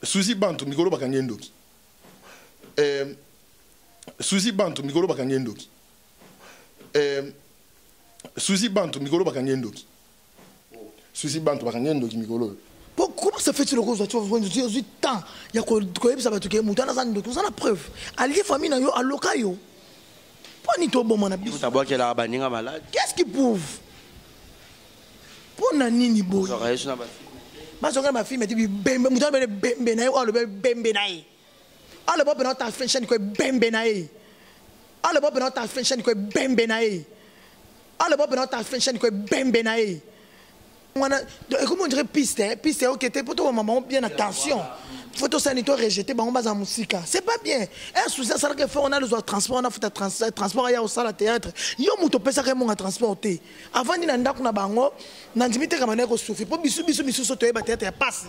Suzy Bantu mikolo bakangi ndoki. Suzy Bantu mikolo bakangi ndoki. Suzy Bantu mikolo bakangi ndoki. Suzy Bantu bakangi ndoki mikolo. Comment ça fait-il que tu as temps? Il y a quoi ça va te faire mouton dans un doute. Vous en a preuve. Allié famille na yo à locayo. Pas ni to bon mon abi. Tu vois qu'elle a baninga malade. Qu'est-ce qui prouve? Pour nani ni boy. Ma soeur ma fille me dit bembe mouton bembe na yo le bembe na yi. Ah le bob na ta fashion ko bembe na yi. Ah le bob na ta fashion ko bembe na yi. Ah le bob na ta fashion ko bembe na yi. Comment on dirait piste, piste, ok, t'es pour toi, maman, bien attention. Photo sanitaire rejeté, on va en musique. C'est pas bien. Un souci, ça veut dire qu'on a le transport, on a fait transport, il y a au salle théâtre. Il y a un peu ça qui est transporté. Avant, il y a un peu de bango, il y a un peu de souffle. Pour bisou, sauter, théâtre, il passe.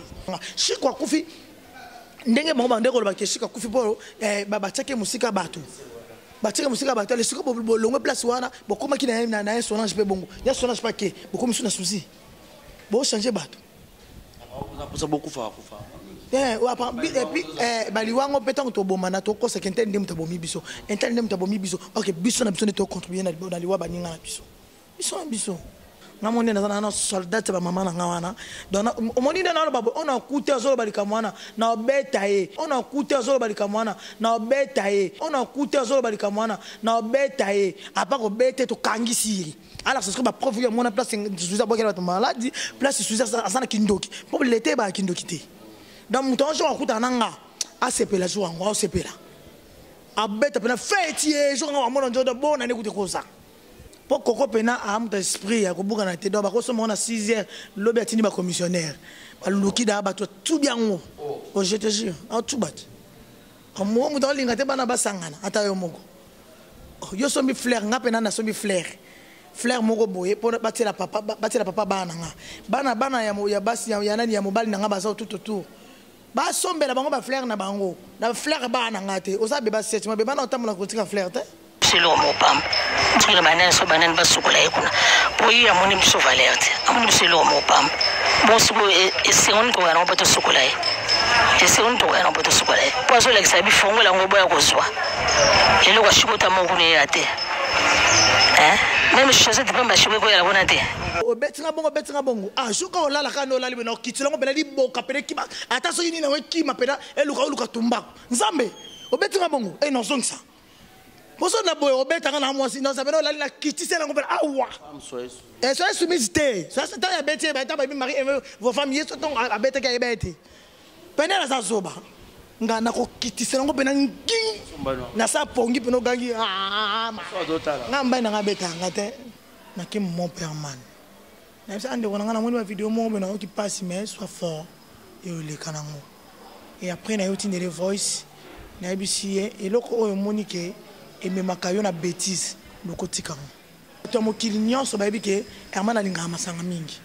Je crois qu'on fait. Ndenge mama ndeko lo bakeshika kufi polo batake musika batu batake musika batu le siko bolongo place wana bokoma ki na sonage pe bongo ya sonage pa ke bokomi suna souci. Bon changer bateau. Ça beaucoup faire. Et puis baliwango petango to bomana to ko sekente ndem to bomi biso. Enten ndem to bomi biso. OK, biso na biso ne to contribuer na liwa baninga na biso. Biso. Na moni na na soldat ba mama na ngawana. Donc omoni na babo on a coûté azolo balika mwana na betaye. On a coûté azolo balika mwana na betaye. On a coûté azolo balika mwana na betaye. Apa ko bete to kangisi. Alors ce serait ma prof qui mon place Suzy aboka la maladie place Suzy asana kindoki pour l'été ba kindoki té dans mon temps jour akuta nanga ACP la jour en ACP la abeta pena fêtier jour en mon jour de bon année écouter quoi ça pour koko pena am d'esprit ya ko buka na té do ba ko so mon 6h lobi atini ba commissionnaire ba luki da ba tout bien ngo oh je te jure en tout bat en mo mo dans linga té bana ba sangana ata yo moko yo so mi flair nga pena na so mi flair Flair moko boye pour batela papa bana nga bana ya basi ya nani ya mobali nga baza tout ba sombela bango ba flair na bango na flair bana nga te oza beba set ma beba na otamula kotika flair te c'est le mot pam tire manen so banen basukula yekuna boyi ya moni mso valerte amoni c'est le mot pam bon suko e se on ko na obato sukula e se on to na obato sukula po so leksa bi fongo la ngobo ya kozwa ele kwa shikota mo kune yate même chose de pas chouer ko ya bona te o betinga bongo ah shuka o lala kana o lali bena kitilo ngo bena di boka pele kima ata so yini na we kima pena eluka tumbako nzambe o betinga bongo non zongisa poso na boy o betanga na mwasi non sabena o lali na kitise na ngo pena awa so soumisité ça c'est ta ya beti ba ta ba mari vos familles so ton a beti ka ebeti pena la zazoba nga na ko kitise ngo pena ngi na sa pongi peno gangi nga mba na ngabeta ngate na ki mon père man na ça ande wona nga na moni ma vidéo mo bena o ki passe mais soit fort et le kanango et après na yoti ne voice na bisi et loko o monike et me makayo na bêtise loko tikango to mo kilinyo so ba bike hermana linga masanga mingi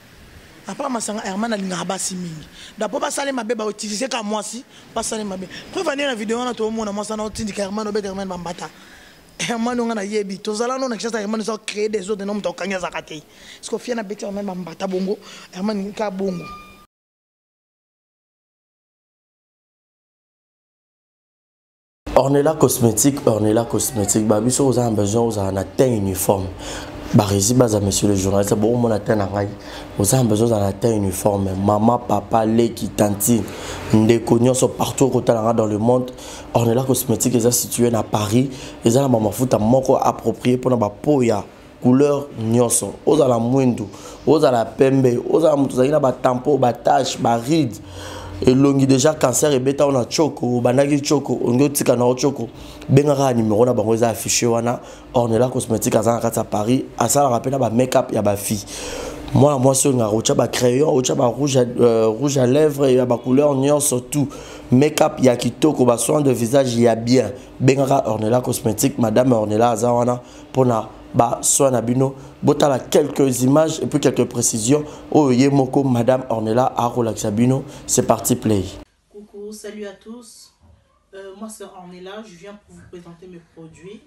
apa masanga hermana linga basi mingi d'apo ba sale mabe ba utiliser ka mwasi ba sale mabe preuve na vidéo na to mo na mwasa na utindika hermana be hermana bambata hermana ngana yebi to zala no na kisa hermana so créer des autres noms to kanya zakate ce qu'on fait na beti hermana bambata bongo hermana ka bongo. Ornella cosmétique, babiso aux besoin aux un teint uniforme. Barisi baza monsieur le journaliste, bon mon atteint na ngai. Aux un besoin d'un teint uniforme. Maman, papa, leki, tantine, ndeko nyonso partout dans le monde. Ornella cosmétique est situé à Paris. Ils ont la maman futa moko approprié pour na peau ya couleur nyonso. Aux la mwindu, aux la pembe, aux la mutuzakina ba tampo, ba tache, ba ride. Et longi déjà cancer et bêta on a choco banagi choco on go tika na choco bengara numéro na bango za affiché wana Ornella cosmétique à Paris à ça rappelle ba make-up ya ba fille moi sur nga rocha ba crayon rocha ba rouge à lèvres et ba couleur nion surtout make-up ya kitoko ba soin de visage ya bien bengara Ornella cosmétique madame Ornella azawana pour na ba soin abino botala quelques images et puis quelques précisions oh yemoko madame Ornella a relax abino c'est parti play. Coucou, salut à tous, moi c'est Ornella, je viens pour vous présenter mes produits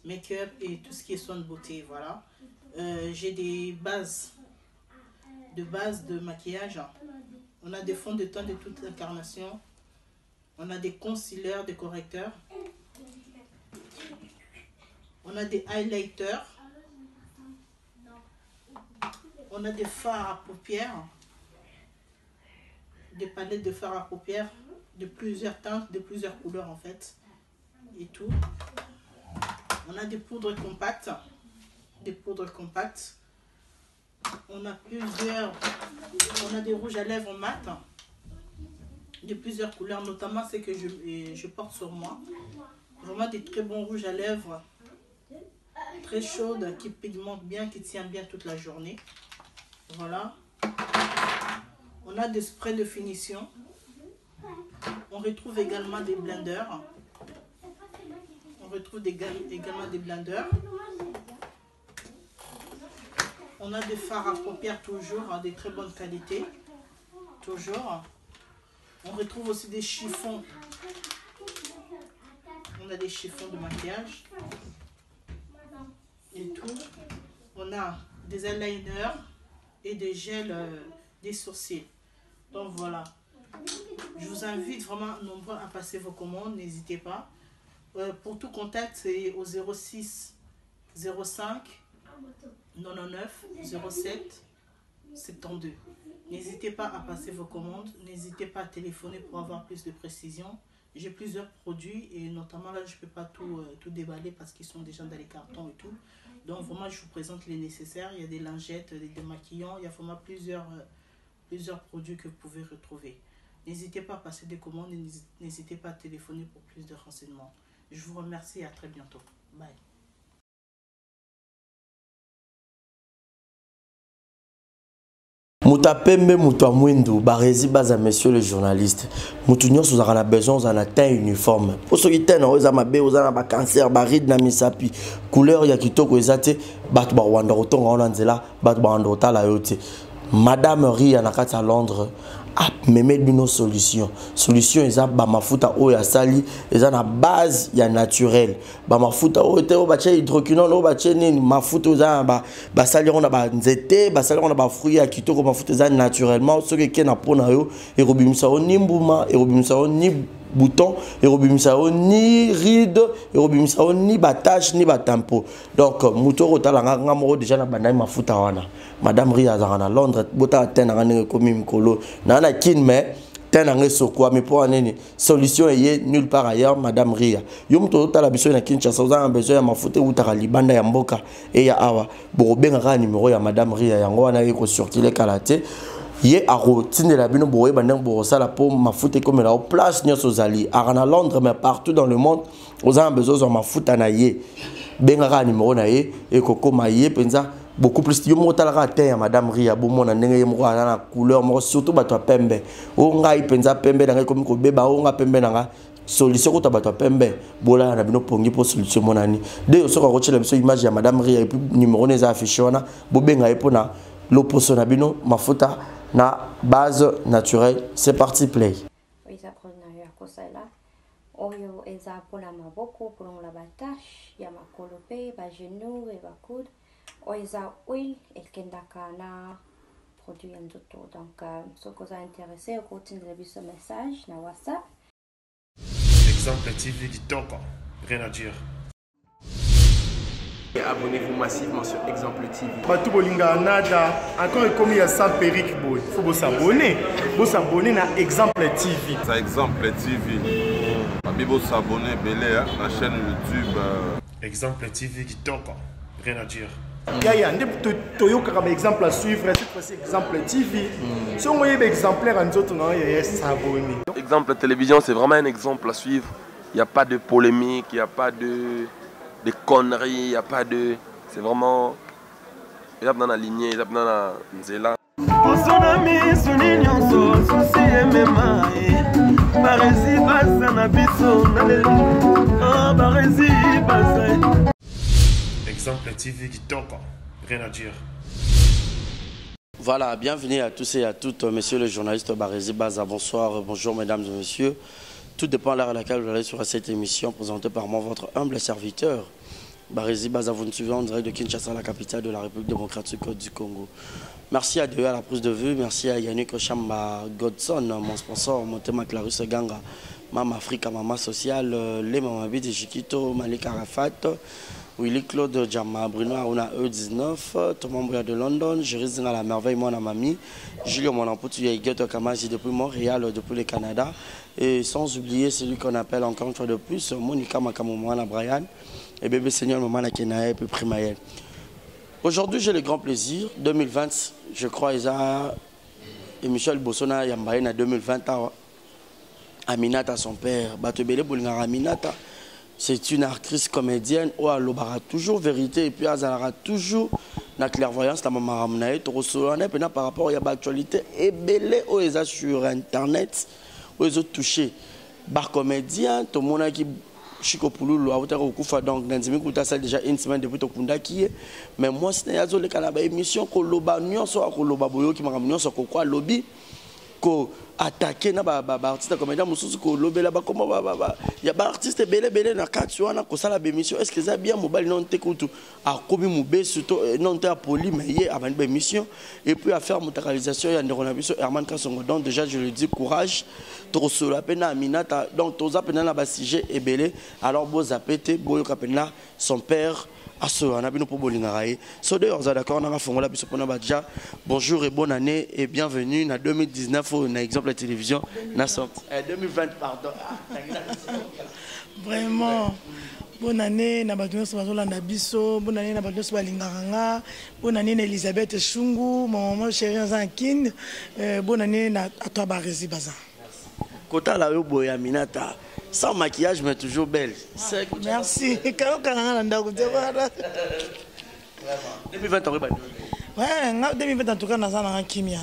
make-up et tout ce qui est soin de beauté. Voilà, j'ai des bases de maquillage. On a des fonds de teint de toute incarnation, On a des concealers, des correcteurs. On a des highlighters. On a des fards à paupières. Des palettes de fards à paupières de plusieurs teintes, de plusieurs couleurs en fait. Et tout. On a des poudres compactes. Des poudres compactes. On a des rouges à lèvres mat. De plusieurs couleurs, notamment celles que je porte sur moi. Vraiment des très bons rouges à lèvres. Très chaudes, qui pigmentent bien, qui tiennent bien toute la journée. Voilà. On a des sprays de finition. On retrouve également des blenders. On retrouve également des blenders. On a des fards à paupières toujours, des très bonne qualité. Toujours. On retrouve aussi des chiffons. On a des chiffons de maquillage. Et tout. On a des eyeliners et des gels des sourcils. Donc voilà. Je vous invite vraiment nombreux à passer vos commandes. N'hésitez pas. Pour tout contact, c'est au 06 05 99 07 72. N'hésitez pas à passer vos commandes. N'hésitez pas à téléphoner pour avoir plus de précision. J'ai plusieurs produits et notamment là, je ne peux pas tout déballer parce qu'ils sont déjà dans les cartons et tout. Donc vraiment, je vous présente les nécessaires. Il y a des lingettes, des démaquillants. Il y a vraiment plusieurs produits que vous pouvez retrouver. N'hésitez pas à passer des commandes et n'hésitez pas à téléphoner pour plus de renseignements. Je vous remercie et à très bientôt. Bye. Muta pembe muta mwindu barezi baza monsieur le journaliste mutu nyonso za na besoin za na teint uniforme pour ceux qui tena oza mabe oza na ba cancer baride na misapi couleur ya kitoko ezate bat ba wanda otonga ona nzela bat ba wanda otala yote madame Ria na kati à Londres a meme bino solution eza ba mafuta oyo asali eza na base ya naturel ba mafuta oyo te o ba che hydroquinone o ba che nini mafuta oza ba sali on ba nzete ba sali on ba fruits ya kitoko mafuta eza naturellement ce que na pona yo e robimisa o nimbuma e robimisa o ni bouton et robimisa o ni ride et robimisa o ni batache ni batampo donc mutoro talanga ngamo déjà na bandai mafuta wana madame Ria za Londres bota tena ngane komi mkolo na kin mais tena ngesoko mais pour nini solution est nulle part ailleurs madame Ria yo mutoro tala biso na Kinshasa za besoin ya mafuta utaka libanda ya mboka et ya awa bobenga ka numéro ya madame Ria yango wana eko circuler kalate ye aro tinde la bino boye bandang bo sala po mafuta comme la place nyoso zali à Londres mais partout dans le monde aux a besoin de mafuta na ye benga numéro na ye et koko maye penza beaucoup plus yo motala ka te ya madame Ria bo mona ndenge ye moko na couleur mo surtout bato pembe o ngai penza pembe na ngai komi ko beba o nga pembe na nga solution ko bato pembe bola na bino pongi po solution monani de so ko chela biso image ya madame Ria et puis numéro neza affiché wana bo benga e pona l'opposition na bino mafuta na base naturelle. C'est parti, play. Oiza kona ya kosa la oyo eza pona maboko pour la batache ya makolope ba genou et ba coude oiza oil elkendaka na produit ndoto donc ce que vous intéressé au continue de ce message na WhatsApp. Exemple TV dit donc rien à dire. Abonnez-vous massivement sur Exemple TV. Batou bolinga nada encore comme il y a sans périque boy. Faut vous s'abonner. Vous s'abonner na Exemple TV. Ça Exemple TV. Bibo s'abonner belé la chaîne YouTube Exemple TV qui donc rien à dire. Ya ndé toyoka comme exemple à suivre cette fois-ci Exemple TV. Si on voyait exemplaire en autres non ya s'abonner. Exemple télévision c'est vraiment un exemple à suivre. Il n'y a pas de polémique, il n'y a pas de conneries, il n'y a pas de... C'est vraiment... Il y a dans la lignée, il y a dans la nzela. Exemple TV qui donc rien à dire. Voilà, bienvenue à tous et à toutes, monsieur le journaliste Barézi Baza. Bonsoir, bonjour mesdames et messieurs. Tout dépend de l'heure à laquelle vous allez sur cette émission présentée par moi, votre humble serviteur. Barézi Baza, vous nous suivez en direct de Kinshasa, la capitale de la République démocratique du Congo. Merci à Dieu à la prise de vue, merci à Yannick Oshamba Godson, mon sponsor, mon thème Clarisse Ganga. Maman Africa, Maman Sociale, les Maman Bidi Chiquito, Malik Arafat, Willy Claude Djama, Bruno Aruna E19, Thomas Mbouya de London, Jéris à la merveille, mon amami, Julien Monamputu, Yaïgueto Kamaji depuis Montréal, depuis le Canada, et sans oublier celui qu'on appelle encore une fois de plus, Monica Makamouana Brian, et bébé Seigneur Maman Kenae, et puis Primaël. Aujourd'hui, j'ai le grand plaisir, 2020, je crois, Isa et Michel Bossona Yambaye en 2020, Aminata, son père, Batebele Boulingara Aminata. C'est une actrice comédienne où elle aura toujours vérité et puis elle aura toujours la clairvoyance. La maman Ramnae, par rapport à l'actualité, et belé où elle sur Internet, où elle a touché. Bar comédien, tout le monde qui Chico Pouloulou, donc dans déjà une semaine depuis Tokunda qui est. Mais moi, c'est une émission que l'Oba soit Boyo qui m'a ramené sur quoi lobby. Ko attaquer na ba artiste comédien mususu ko lobela ba comment ba ya ba artiste belé na kati wana ko sala bémission est-ce que ça bien mobile non te kutu a kobi mobile surtout non te poli mais hier avant bémission et puis à faire mutacalisation ya ndeko na biso Herman Kasongo donc déjà je le dis courage to solo apena Aminata donc to zapena na ba sujet ebelé alors bo zapete boyo kapena son père. Bonjour et bonne année et bienvenue dans 2019 au exemple la télévision 2020 pardon. Vraiment bonne année na bato nyonso bazolanda biso, bonne année na bato nyonso balingaka, bonne année na Elisabeth Chungu, mon maman chérie Zankin, bonne année na toi Barezi Baza. Kota la yo boya Aminata. Sans maquillage, mais toujours belle. Merci. 2020, ouais, 2020 en tout cas, nous avons bien.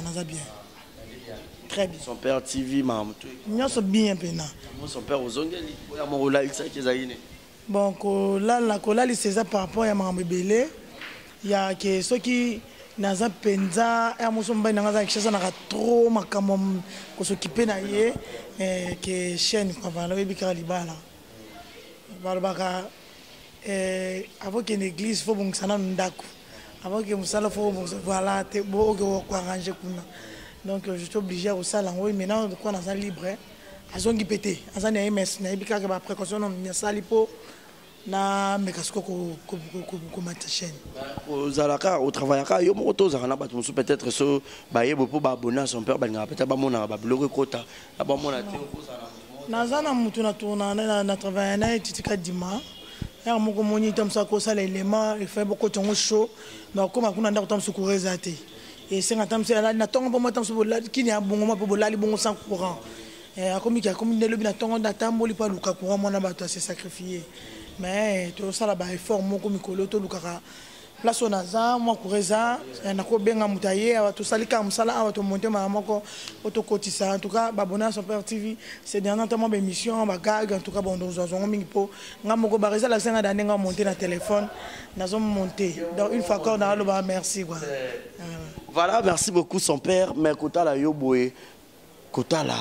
Très bien. Son père TV, maman. Nous sommes bien. Son père aux Ongeli. Bon, c'est ça par rapport à ma bébé. Il y a ceux qui naza penza ya musomba naza kishasa na trop makamom ko s'occuper na ye que chaîne kwa bana bibika libala balbaka avant que l'église faut bon sana ndako avant que musala faut bon voilà te bo ko arranger kuna donc je suis obligé au sala oui maintenant quoi naza libre azongi pété azana ms na bibika ba précaution non na salipo na mekasko ko mata chaîne ozalaka au travail ka yo moko tozaka na bato musu peut-être so bayebo po ba abonner son père balinga peut-être ba mona ba bloquer kota ba mona te kozala nazana mutu na tourna na travail na titika dima ya moko moni tamsa ko sala élément il fait beaucoup de show donc comme kuna ndako tamsu ko rezate et c'est tamsa ala na tongo po tamsu bolali kini ya bongo po bolali bongo sans courant akomi ne lobi na tongo datamboli pa luka courant mona bato se sacrifier. Mais tout ça là-bas est fort, mon comme Coloto, Lucara. Place au Naza, moi, Coureza, un accord bien à Moutaye, tout ça, les Kamsala, à tout monter, ma maman, autocotissa. En tout cas, Babona, son père TV, c'est dernièrement une émission, ma gag, en tout cas, bon, nous avons mis pour. Namoko Bareza, la scène d'année, on a monté dans le téléphone, nous avons monté. Donc, une fois encore, dans le bas, merci. Voilà, merci beaucoup, son père, mais Kota la Yoboé, Kota la.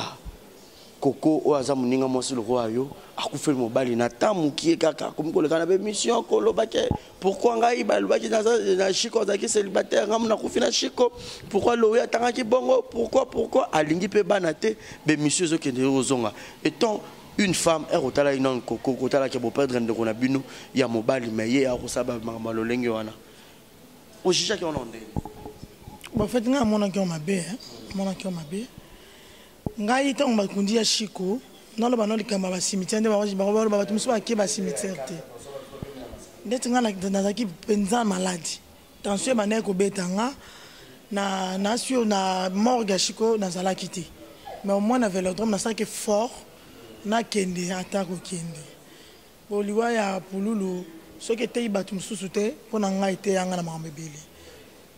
Coco ou azamuninga moi sur le roi yo akufel mobali na tamu ki kaka comme ko le kana be mission ko lo bake pourquoi ngai ba lo bake na chiko zaki célibataire ngam na kufina chiko pourquoi lo ya tanga ki bongo pourquoi alingi pe banate be mission zo kende rozonga étant une femme elle otala inon Coco otala ke bo perdre de kona binu ya mobali mais ye akosaba mamalo lenge wana o jija ki ononde bon fait nga mona ki on mabe ngai tant bakundi ya chiko non le banon likamba ba cimetière nde ba tumso ba ke ba cimetière te ndeti nga na ki penza maladi tension ba ne ko betanga na sur na morgue ya chiko na zala kiti mais au moins na vélodrome na ça que fort na kende attaque kende boliwa ya pululu soki te ba tumso te pona ngai te yanga na mambebele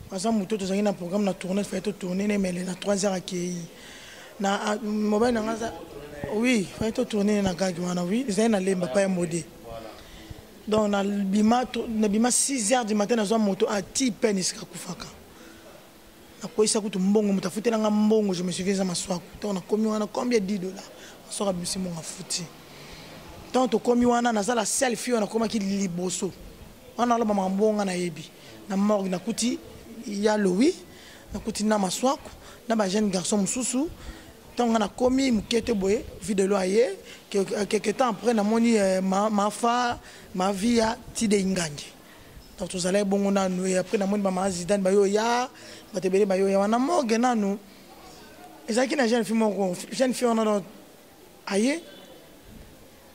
asa muto to zangi na programme na tourner fait tourner mais na 3 heures akei na mobile na ngaza oui fait tourner na gagi wana oui ils na lemba pa modé donc na bima 6h du matin na zo moto a ti penis ka kufaka na koisa kutu mbongo mutafutela nga mbongo je me suis fait maswaku donc na komi wana combien $10 sora bisi mo ngafuti donc to komi wana na sala selfie wana koma ki liboso wana lo mama mbonga na yebi na morgue na kuti ya Louis na kuti na maswaku na ba jeune garçon mususu tant on a commis mukete boye vidéo aye quelque temps après na moni ma vie a tide ingandi donc tous allez bon na nous et après na moni ba Zidane ba yo ya ba tebele ba yo ya wana moge na nous ezaki na jeune fille on a aye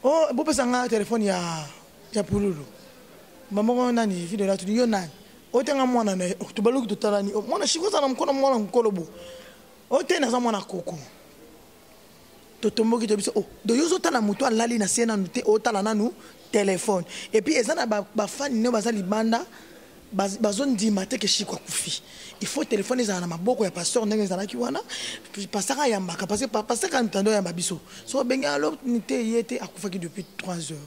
oh bo pesa nga téléphone ya pululu maman nani vidéo la tu yo nani otenga mwana na tubaluki tutalani mwana shikoza na mkono mwana nkolobo otena za mwana koko totomboki to biso oh do yozo tala mutu alali na sena nute otala nanu téléphone et puis ezana ba fan ne bazali banda bazon di mate ke shikwa kufi il faut téléphone ezana na maboko ya pasteur ndenge ezana ki wana pasaka yambaka parce que pasaka ntando ya babiso so benga alors nite yete akufaki depuis 3 heures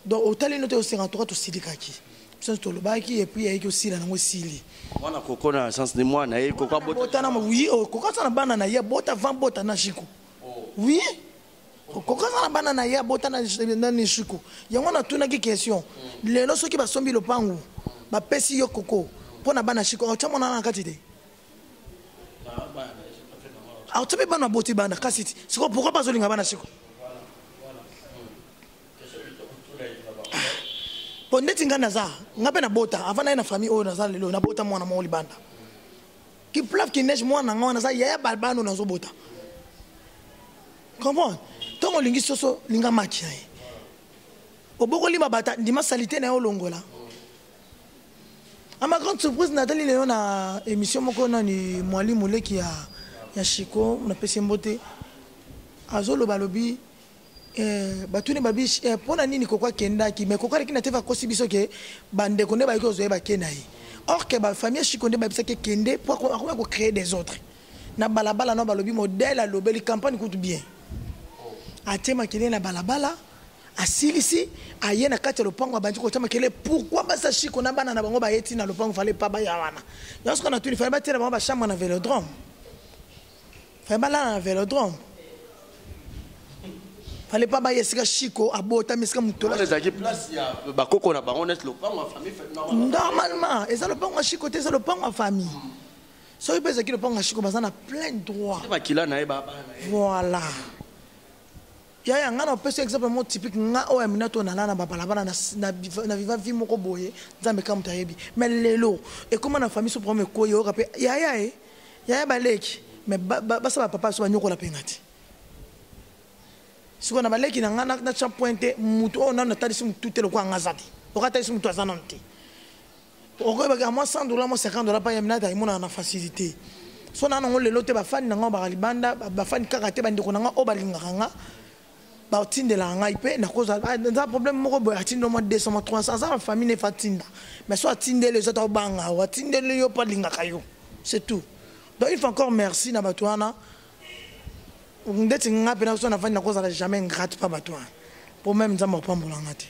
donc otali note au 53 to sidikaki sans to lobaki et puis il y a aussi la nango sili wana koko na sens de moi na koko bota na oui koko sana bana na ya bota van bota na shiko oui koko sana bana na ya bota na shiko yango na tuna ki question lelo soki ba sombi lopangu ba pesi yo koko pona bana shiko o chamona na kati de a to be bana boti bana kasiti siko pourquoi pas zolinga bana shiko ndeti nga naza ngape na bota avant na famille o naza lelo na bota mwana mo libanda ki plave ki neige mwana nga naza ya balbano nazo bota comment tongo lingi soso linga makia oboko lima bata ndima salité na yo longola ama grande surprise Nathalie leo na émission moko na ni mwalimu leki ya Shiko na pesi mbote azolo balobi batune babi pona nini kokwa kenda ki me kokwa kina teva kosi biso ke bande konde ba ko zoe ba kena yi or que ba famille Shikonde ba bisa ke kende pour ko créer des autres na balabala no balobi modèle a lobeli campagne coûte bien atema kile na balabala asilisi ayena kati le pango bandi ko tama kile pourquoi ba sa Shiko na bana na bango ba yeti na le pango fallait pas ba ya wana lorsqu'on a tout fallait ba tira ba chambre na vélodrome fallait ba là na vélodrome fallait pas bailler sika Shiko abota mesika mutola les aki place ya bakoko na bango net lopango en famille normalement et ça le pango Shiko te ça le pango en famille so il peut que le pango Shiko bazana plein droit ba kila na ba voilà ya ngana pese exemple mo typique nga o amina to na na ba balabala na viva vie moko boye nzambe kam tayebi mais lelo et comment na famille so premier ko yo rapé ya baleki mais ba sa papa so banyoko la pengati si on a balé qui n'a pas de pointé, on a noté tout le coin ngazati. On a taillé tout ça nanti. On regarde moi $100, moi $50 pas yamina ta imona na facilité. So na ngole lote ba fan na ngaba libanda ba fan karate ba ndiko na o balinga nga ba tinde la nga ipe na cause da problème moko bo atindo mo 200 300 ça famille ne fatinda. Mais soit tinde les autres banga ou tinde le yo pas linga kayo. C'est tout. Donc il faut encore merci na batwana. Ndeti ngapi na so na fanya na cause la jamais ingrate pas batwa pour même nzamba pambola ngati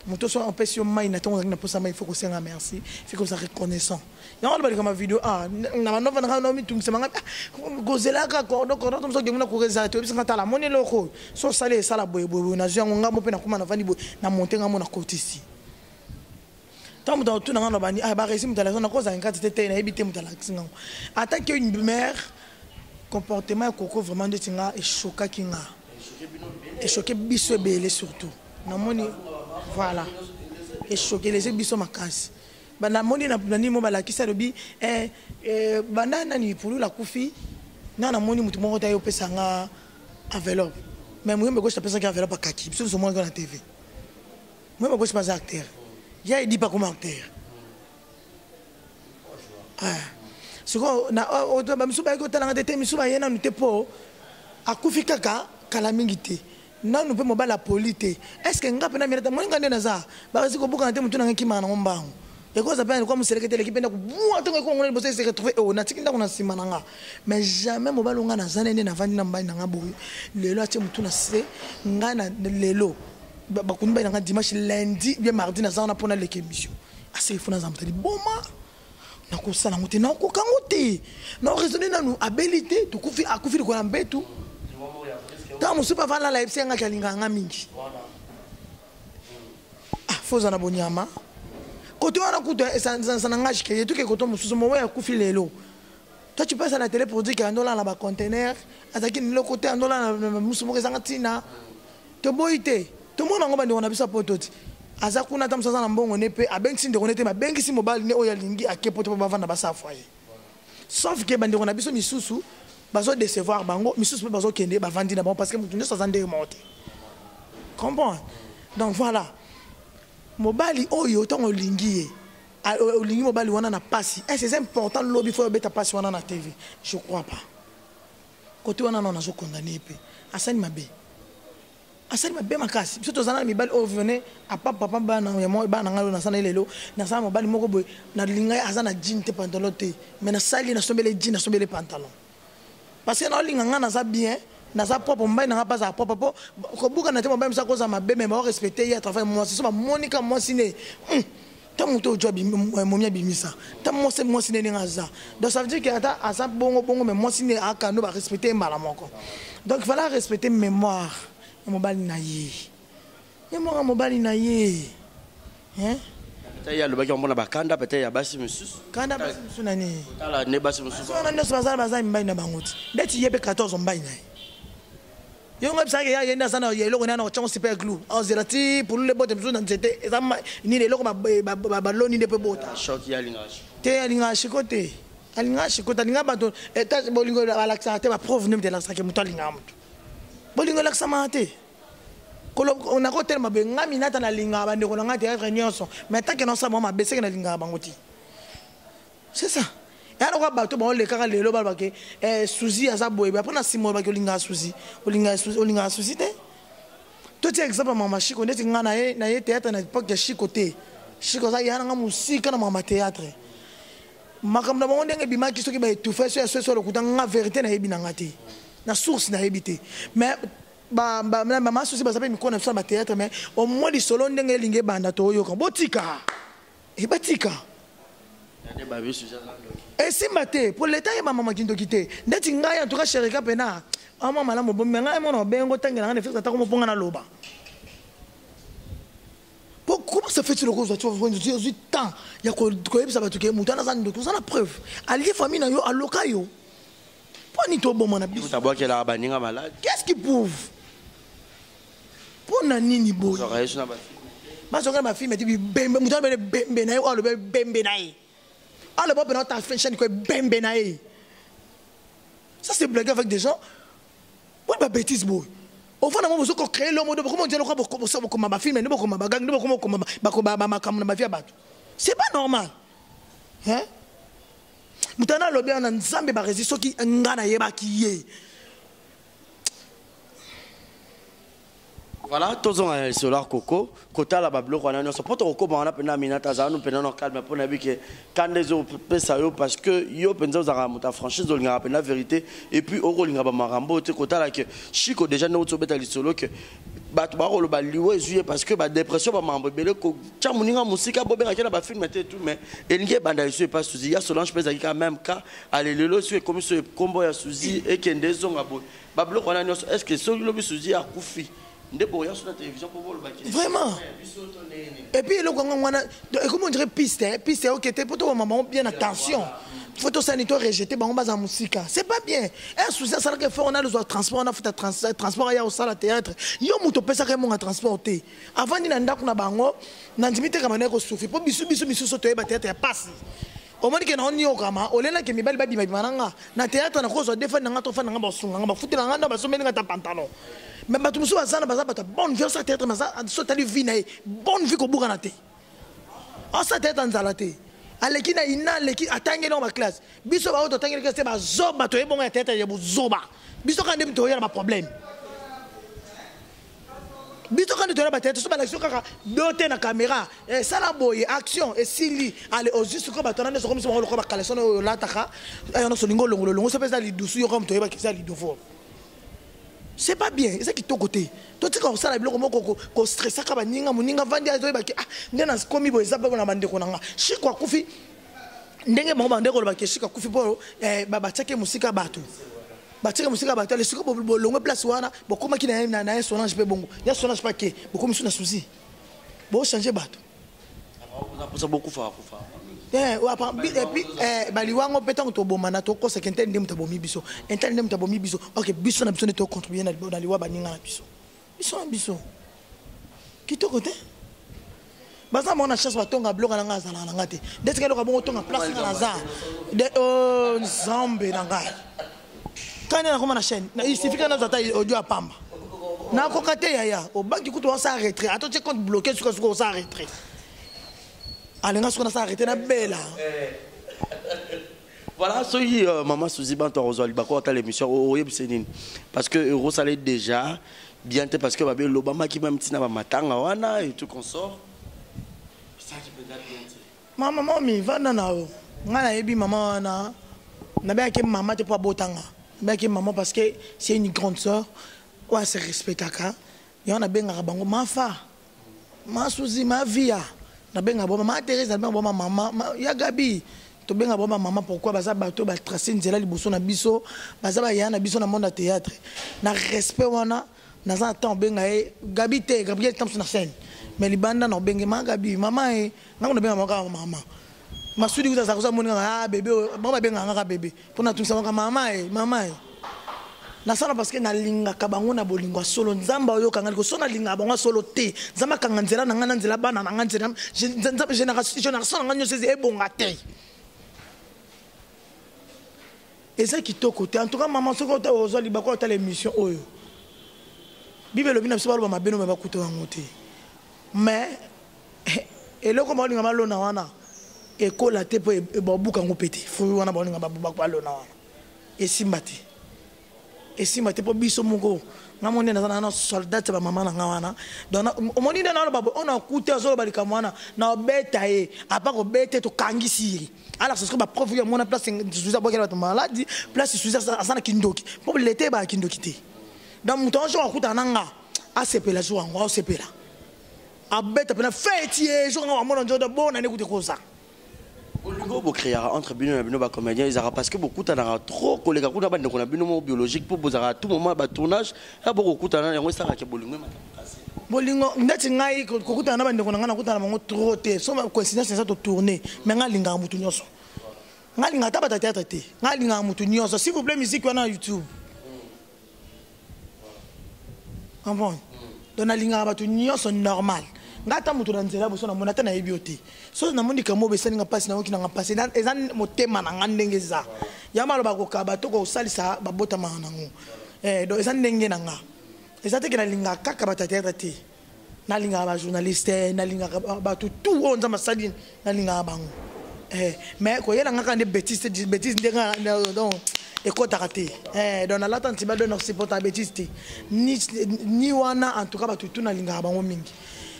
moto so empêche yo mai na tonga na posa mai il faut que ça merci il faut que ça reconnaissant ya on bali comme vidéo na manova na mi tungisa manga gozela ka ko donc on so gemuna ko reza to bisanga tala moni loko so sale sala boy na zo nga mo pe na kuma na fani bo na monter nga mo na côté ici tant dans tout na bani ba réussir mutala so na cause ngati tete na ebite mutala kinga attaque une mère comportement koko vraiment de tinga et choqué kinga et choqué biso belé surtout na moni voilà et choqué les biso makasi ba na moni na ni mo bala kisa lobi banana ni pour la kufi na moni mutu mo ta yo pesa nga enveloppe mais moi me gauche pesa nga enveloppe kaki biso so mo na TV moi me gauche pas acteur ya il dit pas comme acteur siko na oto ba misuba ko talanga tete misuba yena nute po akufika kala mingi te nanu pe mobala polite est-ce que ngape na mirata moninga ndena za ba siko buka nte mutuna ngikima na ngombango ekoza pa ko muselekete l'équipe na kubua tongo ko ngone bosse se retrouver o na tikinda kuna sima nanga mais jamais mobala nga na zane na vandi na mbani nanga boye lelo ati mutuna se ngana lelo ba kunba nga dimanche lundi bien mardi na zana pona l'émission assez funa za mutali boma na kosala ngote na ko kangote na raisonner nanu abilité to kufi akufi ko mbetu ta musupa vala la ipsi nga kalinga nga mingi foza na bonyama koto wana kuto sana ngaji ke yetuke koto mususu mo ya kufi lelo Toi, tu passes à la télé pour dire qu'il y a un dollar dans le conteneur, attaquer de l'autre côté, un dollar dans le moussou, tina. Tu boité. Tout le monde a vu ça pour toi. Azakuna tam sasa mbongo nepe abengi de konete ma bengi si mobile ne oya lingi akepo to ba vanda ba sa foyer. Sauf que bande on a biso misusu bazo décevoir bango misusu bazo kende ba vandi na bon parce que mutu ne sa zande monte. Comprends? Donc voilà. Mobile oyo to lingi olingi mobile wana na passi. C'est important lobby faut beta passi wana na TV. Je crois pas. Côté wana non azo condamner pe. Asani mabe. Asali mabe makasi. Biso tozana mibali o venez à papa bana ya mo bana ngalo na sana lelo na sana mobali moko boy na linga azana jean te pantalon te mais na sali na sombele jean na sombele pantalon. Parce que na linga ngana za bien na za propre mbai na pas za propre ko buka na te mobali msa ko za mabe mais ba respecter ya travail moi c'est ça monika moi siné. Tamuto job momia bimisa tamose moi siné ngaza. Donc ça veut dire que ata asa bongo mais moi siné aka no ba respecter mbala moko. Donc il fallait respecter mémoire. Mobali na ye. Ya mo mobali na ye. Hein? Peut-être ya le baki on ba kanda peut-être ya basi mususu. Kanda basi mususu nani? Tala ne basi mususu. On a nos bazar mbai na banguti. Deti yebe 14 mbai na. Yo ngap sa ya yenda sana ye loko na chongo super glue. On zerati pour le bote mususu na nzete. Ezama ni le loko ba baloni de pe bota. Shot ya lingashi. Te ya lingashi kote. Alingashi kote linga bato eta bolingo alaxa te ba preuve nem de la sake muto linga muto. Bolingo laksa mate. On a côté ma benga minata na linga bande ko ngati ya nyonso. Mais tant que non ça mama bese na linga bangoti. C'est ça. Et alors quoi bato ba le kaka lelo ba ke Suzy aza boye ba prena simo ba ke linga Suzy. Olinga Suzy te. Tout exemple mama Chiko ndeti nga na ye théâtre na époque ya Chiko te. Chiko za yana nga musika na mama théâtre. Makamna ba ndenge bimaki soki ba étouffer so le kutanga vérité na yebi na ngati. Na source na habité mais maman souci ba sape mi kona fisa ba théâtre mais au moins di solo ndenge linge banda to yo kan botika e batika et si maté pour l'état ya maman kindo kité ndeti ngai en tout cas sherika pena ama mala mo bombe ngai mo no bengo tangela ngane fisa ta ko mo ponga na loba comment ça fait tu le cause tu vois du temps ya ko yebisa ba tuke mutana za ndo ça la preuve allié famille na yo aloka yo. Qu'est-ce qui prouve? Pour nani boy? Ma fille m'a dit bembe mutana bembe na yo le bembe na yi. Ah le bob na ta chaîne ko bembe na yi. Ça c'est blague avec des gens. Ouais ba bêtise boy. Au fond moi ko créer l'homme de comment dire ko ma fille mais ne ko ma bagang ne ko ma comme ma vie bato. C'est pas normal. Hein? Mutana lobi na nzambe ba résister qui ngana yeba ki ye. Voilà, tous on a solar coco, kota la bablo ko na no support ko ba na pena minata za no pena no calme pour na bi que quand les autres pesa yo parce que yo penza za muta franchise do ngara pena vérité et puis oro linga ba marambo te kota la que Chiko déjà no to beta li solo que bato ba lo ba liwe zuye parce que ba dépression ba mambo bele ko chamuninga musika bobenga kela ba film et tout mais elinge banda isu pas Suzy ya Solange pesa ki quand même ka alelelo su comme ce combo ya Suzy et kende zonga bo bablo ko na no est-ce que so lo bi Suzy a kufi. Vraiment. Et puis le comment on dirait piste piste ok t'es pour toi maman bien attention photo sanitaire rejeté on base en musique c'est pas bien un souci ça que fait on a le transport on a fait transport ya au salle théâtre yo muto pesa que mon transporter avant ni nanda kuna bango na ndimite kama neko souffrir pour bisu soto ba théâtre ya passe au moins que na on yo kama olela ke mibali ba bimananga na théâtre na kozo défendre nga to fa nga ba sunga nga ba futela nga ba someli nga ta pantalon. Mais tu me souviens de bonne vie, ça tête, bonne vie qu'on bourre na té. On ça tête en zalaté. Aleki na ina leki atange dans ma classe. Biso ba auto tange classe ba zoba to e bon tête ya zoba. Biso quand dem to ya ba problème. Biso quand to ya ba tête so ba l'action kaka doté na caméra et ça la boye action et sili aller aux juste ko ba tonane so comme so ba kaleson la taka ay on so lingo longo so pesa li dusu yo comme to ya ba kisa li dofo. C'est pas bien, c'est qui ton côté. Toi tu comme ça la biloko moko ko stressa ka ba ninga muninga vandi azo ba ki ah ndena komi bo ezaba na bande ko nanga. Chiko akufi ndenge mo bande ko ba ki chiko akufi bo ba chake musika bato. Ba chake musika bato le chiko bo longo place wana bo koma ki na Solange pe bongo. Ya Solange pa ke bo komi suna Suzy. Bo changer bato. Pour ça beaucoup fa. Et puis baliwango petango to bomana to ko sekente ndem tabomi biso interne ndem tabomi biso OK biso na biso ne to contribuer na liwa baninga na biso biso kitoko te baza mona chasse batonga bloka na ngaza na ngate ndetse ke lokabo tonga place na za de nzambe na ngai kanya na koma na chaîne na isifika na zata audio apamba na ko kate ya o banki kuto wa sa retrait ato che compte bloqué sur sa retrait alenga sukona sa arrêté na bela voilà soyi maman Suzy Banto Rosali bako ta l'émission oyebsenine parce que euro ça l'est déjà bien parce que ba be lobama ki même tina ba matanga wana et tout consort ça qui peut être bien maman mi vana na o ngana yebi maman wana na ba ke maman te pas botanga ba ke maman parce que c'est une grande sœur wa se respectaka yona benga bango mafa ma Suzy ma via na benga boma ma Thérèse na benga boma maman ya Gabi to benga boma maman pourquoi baza bato ba tracer nzela liboso na biso baza ba yana biso na monde théâtre na respect wana na za temps benga Gabi te Gabriel temps na scène mais libanda na benga ma Gabi maman na benga maman masudi kuza za mona bébé ba benga nga bébé pona tumisa maman na sana parce que na linga kabango na bolingo solo nzamba oyo kangali ko sona linga bango solo te nzamba kanga nzela na ngana nzela bana na ngana nzela génération na nganyo sezi ebonga te eza kitoko te en tout cas maman soko ta ozo libako ta l'émission oyo bibelo bina biso baloba mabeno me bakuto yango te mais eloko balinga malona wana ekola te po babuka ngo pete fo wana balinga babuka balona wana esimba te esima te po biso moko ngamone na na soldat ba mama na ngawana donc omoni na na babo on a coûté azolo balika mwana na beta e apa ko beta to kangisi alors ce que ba prof ya mona place suza bokela to maladi place suza asana kindoki po l'été ba kindoki te donc mutonjo akuta nanga asepela jo ngo asepela abeta pena fêtier jo ngo mona njodo bona ne kuti koza Olingo bo créer entre bino et bino ba comédien ils parce que beaucoup t'en trop collègues kuna ba ndeko na bino biologique pour bozara tout moment ba tournage ya beaucoup kutana yango saka ke bolingo bolingo ndati ngai ko kutana ba ndeko na kutana bango trop te so ma coïncidence ça to tourner mais ngalinga mutu nyoso ngalinga ta ba théâtre te ngalinga mutu nyoso s'il vous plaît musique wana YouTube en bon donc ngalinga ba tu nyoso normal ngata mutu na nzela boso na mona ta na ebiote so na monika mo besani nga pasi na oki na nga pasi na ezan motema na nga ndenge za ya malo ba ko kaba to ko salisa ba bota ma nango do ezan ndenge na nga ezate ke na linga kaka ba théâtre te na linga ba journaliste na linga ba tout on za masadine na linga bango mais ko yela nga ka de bêtise ndenga donc ekota raté donc na lata ntiba do no supporter bêtise ni wana en tout cas ba tout na linga bango mingi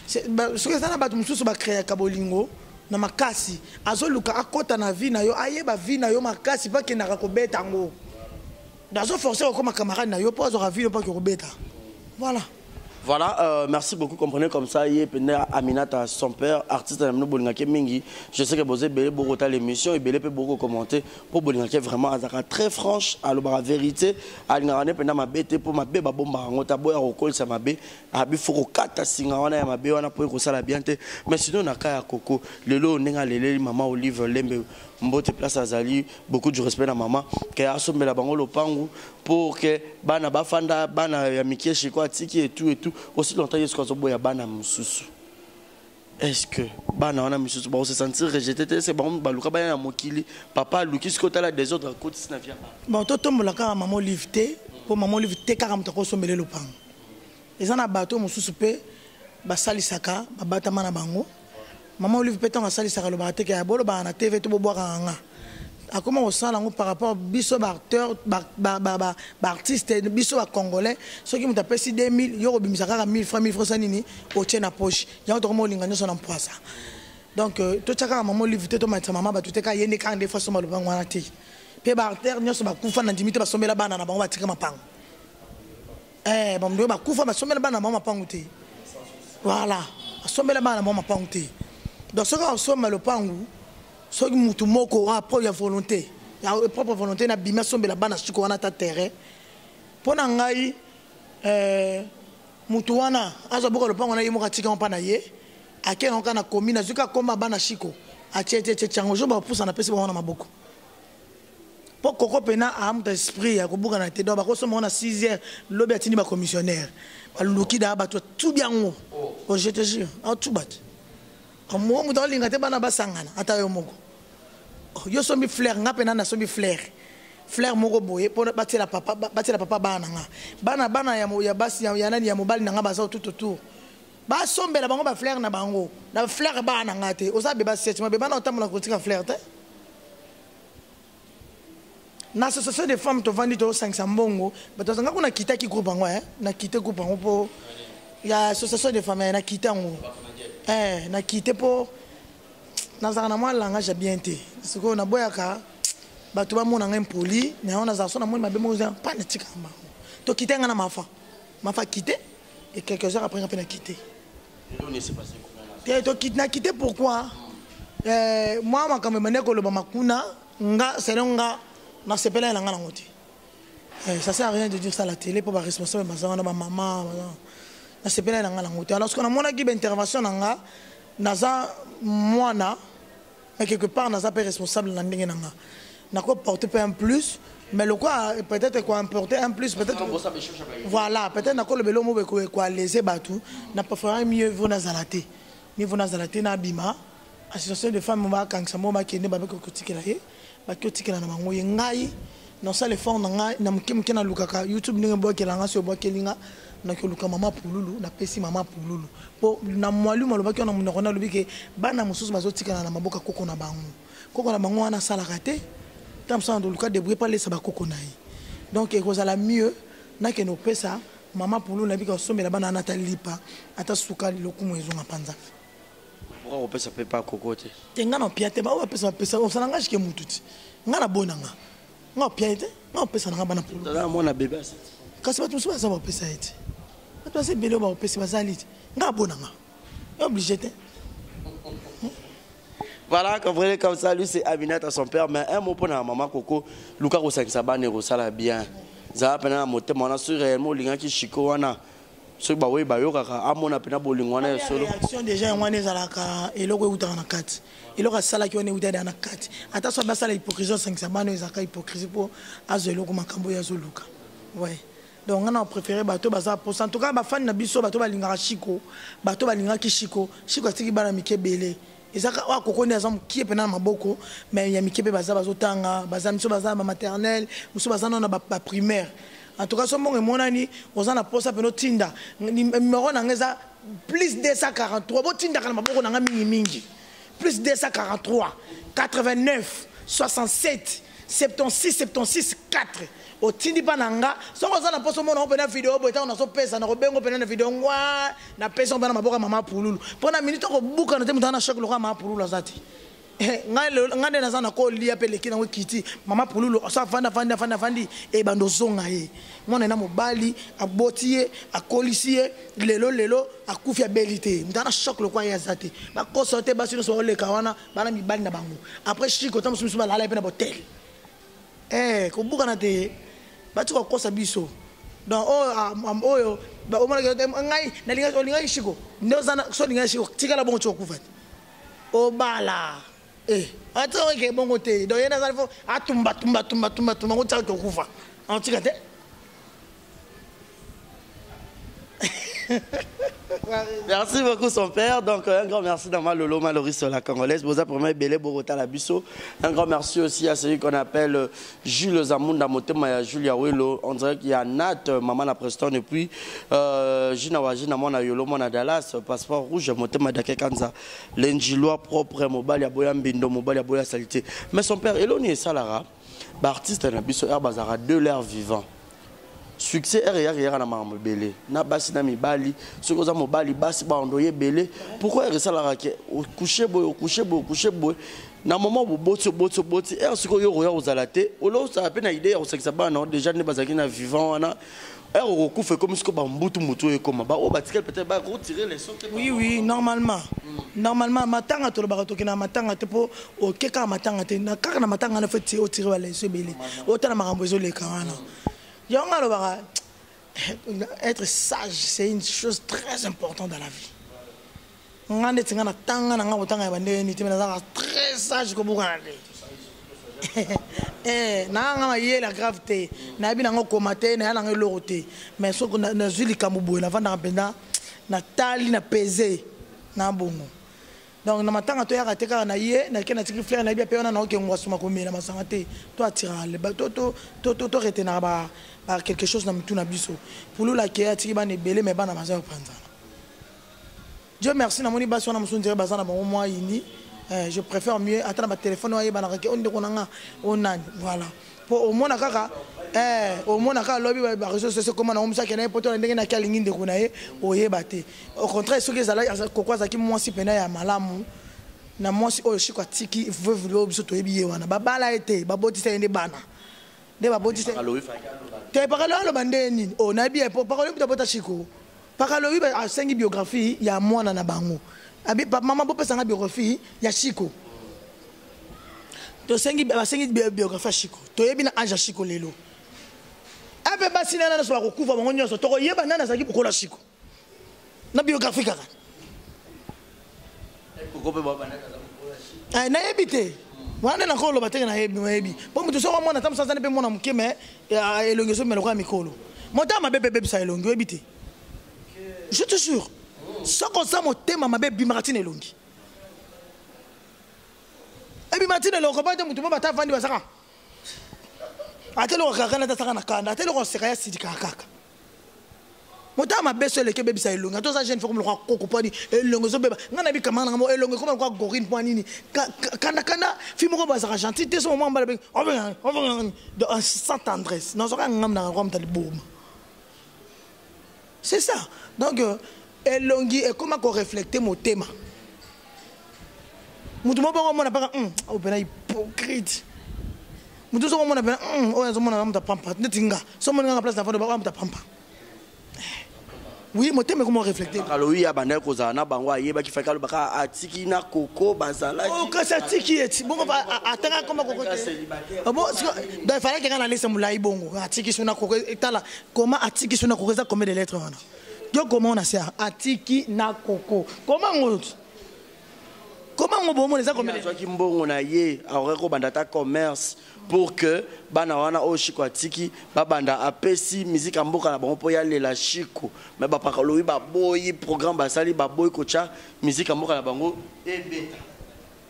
ce que ça na ba mususu ba créer kabolingo na makasi azoluka akota na vie na yo ayeba vie na yo makasi pa ke na ko beta ngo dazo forcer ko ma camarade na yo po azora vie pa ko beta voilà. Voilà, merci beaucoup. Comprenez comme ça, il y a Aminata, son père, artiste de Bolingake Mingi. Je sais que vous avez beaucoup de l'émission et vous beaucoup commenter pour Bolingake vraiment très franche, à la vérité. À l'ingane pendant ma bête pour ma bête bomba, on t'a beau à recol ça ma bête, à bifuro kata singa on a ma bête on a pour ça la bien mais sinon on a kaya coco, le lot n'enga lele maman Olive Lembe. Mbote place azali beaucoup de respect na maman que asombe la bango lopangu pour que bana bafanda bana ya mikeshi kwa tiki et tout aussi longtemps yesko zobo ya bana mususu est-ce que bana wana mususu ba se sentir rejeté c'est bon baluka ba ya mokili papa luki ce côté là des autres côté na via bon toto molaka maman livté pour maman livté car mutako sombele lopangu ezana bato mususu pe basalisaka babata mana bango maman Olive Pétan a sali saka lo ba teke ya bolo ba na TV to boboaka nga akoma au sala ngo par rapport biso ba acteur ba artiste biso ba congolais ceux qui m'appellent 2000 yo bimisa kaka 1000 francs sanini au tien na poche ya to mo linga nyoso na mpoasa donc to chaka maman Olive to matsa mama ba tuteka yende ka nde faso malo bangwana te pe ba acteur nyoso ba kufa na ndimite ba sombela bana na bango ba tika mapango bon ndo ba kufa ba sombela bana na bango mapango te voilà sombela bana na bango mapango te. Donc, ce qu'on somme le pangu, ce qui moutou moko a propre volonté, la propre volonté na bima sombe la bana chiko wana ta terrain. Pona ngai moutou wana azo boko le pangu na yemo katika on pana ye, ake on kana komina zuka koma bana chiko. chango jo ba pousa na pesi ba na maboko po koko pena am ta esprit ya ko buka na te do ba ko so mo na 6h lobi atini ba commissionnaire ba luki da ba tout bien ngo o je te jure a tout bat mo mo dans linga te bana ba sangana ata yo moko yo so mi flair nga pena na so mi flair moko boye po batela papa bana ya basi ya nani ya mobali na nga ba za tout autour ba sombela bango ba flair na bango na flair ba na ngate o sa be ba set ma be ba na otamula ko tika flair te na association des femmes to vandi to 500 mbongo ba to nga kuna kita ki groupe bango na kite groupe bango po ya association des femmes na kita ngo na kite po na za na mwala nga ja bien te siko na boyaka ba to ba mona nga impoli na ona za so na moni mabe mo za pa na tika ma to kite nga na mafa kite et quelques heures après on a quitté. Quitté pourquoi? Moi, quand je suis makuna, c'est nga na sepela na ngana ngoti. Ça sert à rien de dire ça à la télé pour les responsables de ma maman. Na sepela na ngana ngoti. Alors qu'on a mon équipe intervention nga naza mwana mais quelque part naza pas responsable na ndenge nga. Na ko porter un plus. Mais le quoi peut-être quoi importer un plus peut-être voilà peut-être na ko le belo mo be quoi léser batou na pas faire mieux vous na zalaté na bima association de femmes ba kansa mo ba kende ba ko tikela ye ba ko tikela na bango ngai non ça les fonds na mkimke na lukaka YouTube ninga bo kelanga so bo kelinga na ko luka mama pululu na pesi mama pululu po na mwalimu lo ba ko na munoko na lubike bana mususu bazo tikela na maboka koko na bango wana sala raté. Comme ça, dans le cas de bruit, pas les sabacoconaï. Donc, il y a mieux, n'a que nos pesa, maman pour nous, la vie qu'on somme la banane Nathalie pas, ata souka le coup ils ont un panza. Pourquoi on peut ça pas cocoter? Tenga no piate, ba on peut ça on s'engage que mututi. Ngana bonanga. Ngo piate, ngo pesa na bana pour. Là moi na bébé. Kasi ba tuso ba ça ba pesa ete. Ba to se belo ba pesa ba zalit. Nga bonanga. Obligé te. Voilà, comprenez comme ça, lui c'est Aminata son père, mais un mot pour la maman Coco, Luka Rosak Sabane Rosala bien. Zara pena moté mona sur réellement linga ki chiko wana. Ce bawe bayo kaka amona pena bolingwana solo. Réaction déjà wana zalaka eloko uta na kat. Eloko sala ki wana uta na kat. Ata so basala hypocrisie 5 sabane ezaka hypocrisie pour azelo ko makambo ya zoluka. Ouais. Donc on a préféré bateau baza pour en tout cas ba fan na biso bateau balinga chiko, bateau balinga ki chiko atiki bana mikebele. Ezaka wa kokoni azam ki pena maboko mais ya mikebe baza bazotanga baza miso baza ba maternelle miso baza na ba primaire en tout cas so mongo monani ozana posa peno tinda numéro na ngeza plus 243 bo tinda kana maboko na mingi plus 243 89 67 76 4 au tindi pananga so ozana poso mona opena vidéo bo etana so pesa na robengo pena na vidéo ngwa na pesa mbana maboka mama pululu pona minute ko buka na te mutana shak lo mama pululu azati ngane na zana ko lia pele kina wekiti mama pululu so fandi e bando zonga ye mona na mobali abotie akolisie lelo akufi ya belité mutana shak lo kwa ya azati ba ko sote basi no so le kawana bana mibali na bango après chiko tamu susu ba la pena hotel ko buka na te batu ko kosa biso donc oyo ba o mala ngai na linga shiko ndo zana so linga shiko tikala bongo choko kufati o bala ata ke bongo te donc yena zalfo atumba ngo tsaka kufa en tika te Merci beaucoup son père. Donc un grand merci dans Lolo Maloris sur la congolaise. Boza premier belé Bogota la biso. Un grand merci aussi à celui qu'on appelle Jules Zamunda Motema Julia Welo. On dirait qu'il y a Nat maman la Preston et puis Gina Wajina mona Yolo mona Dallas passeport rouge Motema Dakekanza. L'enjilois propre mobile ya boya mbindo mobile ya boya salité. Mais son père Eloni et Salara, artiste na biso Herbazara de l'air vivant. Succès RR na maman belé na basi na mibali soko za mobali basi ba ondoye belé pourquoi resala rake coucher boy na moment bo boti soko yo roya ozalate olo ça peine idée ya osekisa bana déjà ne bazaki na vivant wana au coup fait comme ce que bambutu mutu et comme ba o batikel peut-être ba retirer les sons. Oui normalement matanga to ba to kina matanga te po o keka matanga te na kaka na matanga na fait o tirer les sons belé o tana makambo zo le kawana. Être sage, c'est une chose très importante dans la vie. ngande tinga na tanga na nga botanga ba ndeni te na za très sage ko bukana le na nga yela gravité na bi na ngo komate na yala ngelo te mais soko na zuli kamubo na vanda penda na tali na peser na bongo donc na matanga to ya kateka na ye na kena tiki fleur na bi pe ona na oke ngwa suma ko mela masanga te to atira le ba to retenir ba quelque chose na mutu na biso pour la ki atiki ba ne belé mais ba na maza panzana. Dieu merci na moni ba so na musu ndire bazana ba moi ini je préfère mieux attendre ma téléphone wa yeba na ke on de konanga onani voilà pour au moins kaka au moins kaka lobby ba réseaux sociaux comment na omsa kena poto ndenge na kalingi ndeko na ye oyeba te au contraire ce que zala kokwa zaki moi si pena ya malamu na moi si oyo shikwa tiki veuve lo biso to yebi ye wana ba bala ete ba botisa ende bana de ba botisa te pakalo lo bandeni o na bi po pakalo bi bota shiko pakalo bi ba sengi biographie ya mwana na bango abi maman bo pesa nga biographie ya shiko to sengi biographie shiko to yebi na anja shiko lelo ape basi nana so ko kufa bango nyoso to ko yeba nana saki bukola shiko na biographie kaka ko pe baba nana na yebite wana na ko lo batenge na yebi po mutu so mwana tam sanza ne pe mwana mukeme elongi so melo kwa mikolo motama bebe bisa elongi yebite je te jure soko sa motema mabe bimaratine elongi ebi matine lo ko ba te mutu ba ta vandi basaka atelo kaka na ta saka na kanda atelo ko seka ya sidika kaka motama beso le kebe bisa elongi to sa jeune femme lo ko ko padi elongi so beba ngana bi kamana ngamo elongi ko ko gorine po nini kanda fimo ko basaka gentil te so moment ba on de sans tendresse non so ka ngam na ko mta liboma c'est ça donc elongi et comment qu'on refléter mon thème mutu mo bongo mona paka o pena hypocrite mutu so mona pena o so mona mta pampa netinga so mona nga place na fond ba mta pampa oui mon thème comment refléter alors oui abana ko za na bango ayeba ki faka baka atiki na koko bazala o ka sa tiki eti bongo atanga comment koko bon il fallait que kana laisse mulai bongo atiki suna koko etala comment atiki suna koko za combien de lettres wana comment on a ça atiki na koko comment on bon les a comme ça qui mbongo na ye aure ko banda ta commerce pour que bana wana o shiko atiki ba banda apesi musique mboka na bango po ya lela shiko mais ba pakalo ba boyi programme ba sali ba boyi kocha musique mboka na bango e beta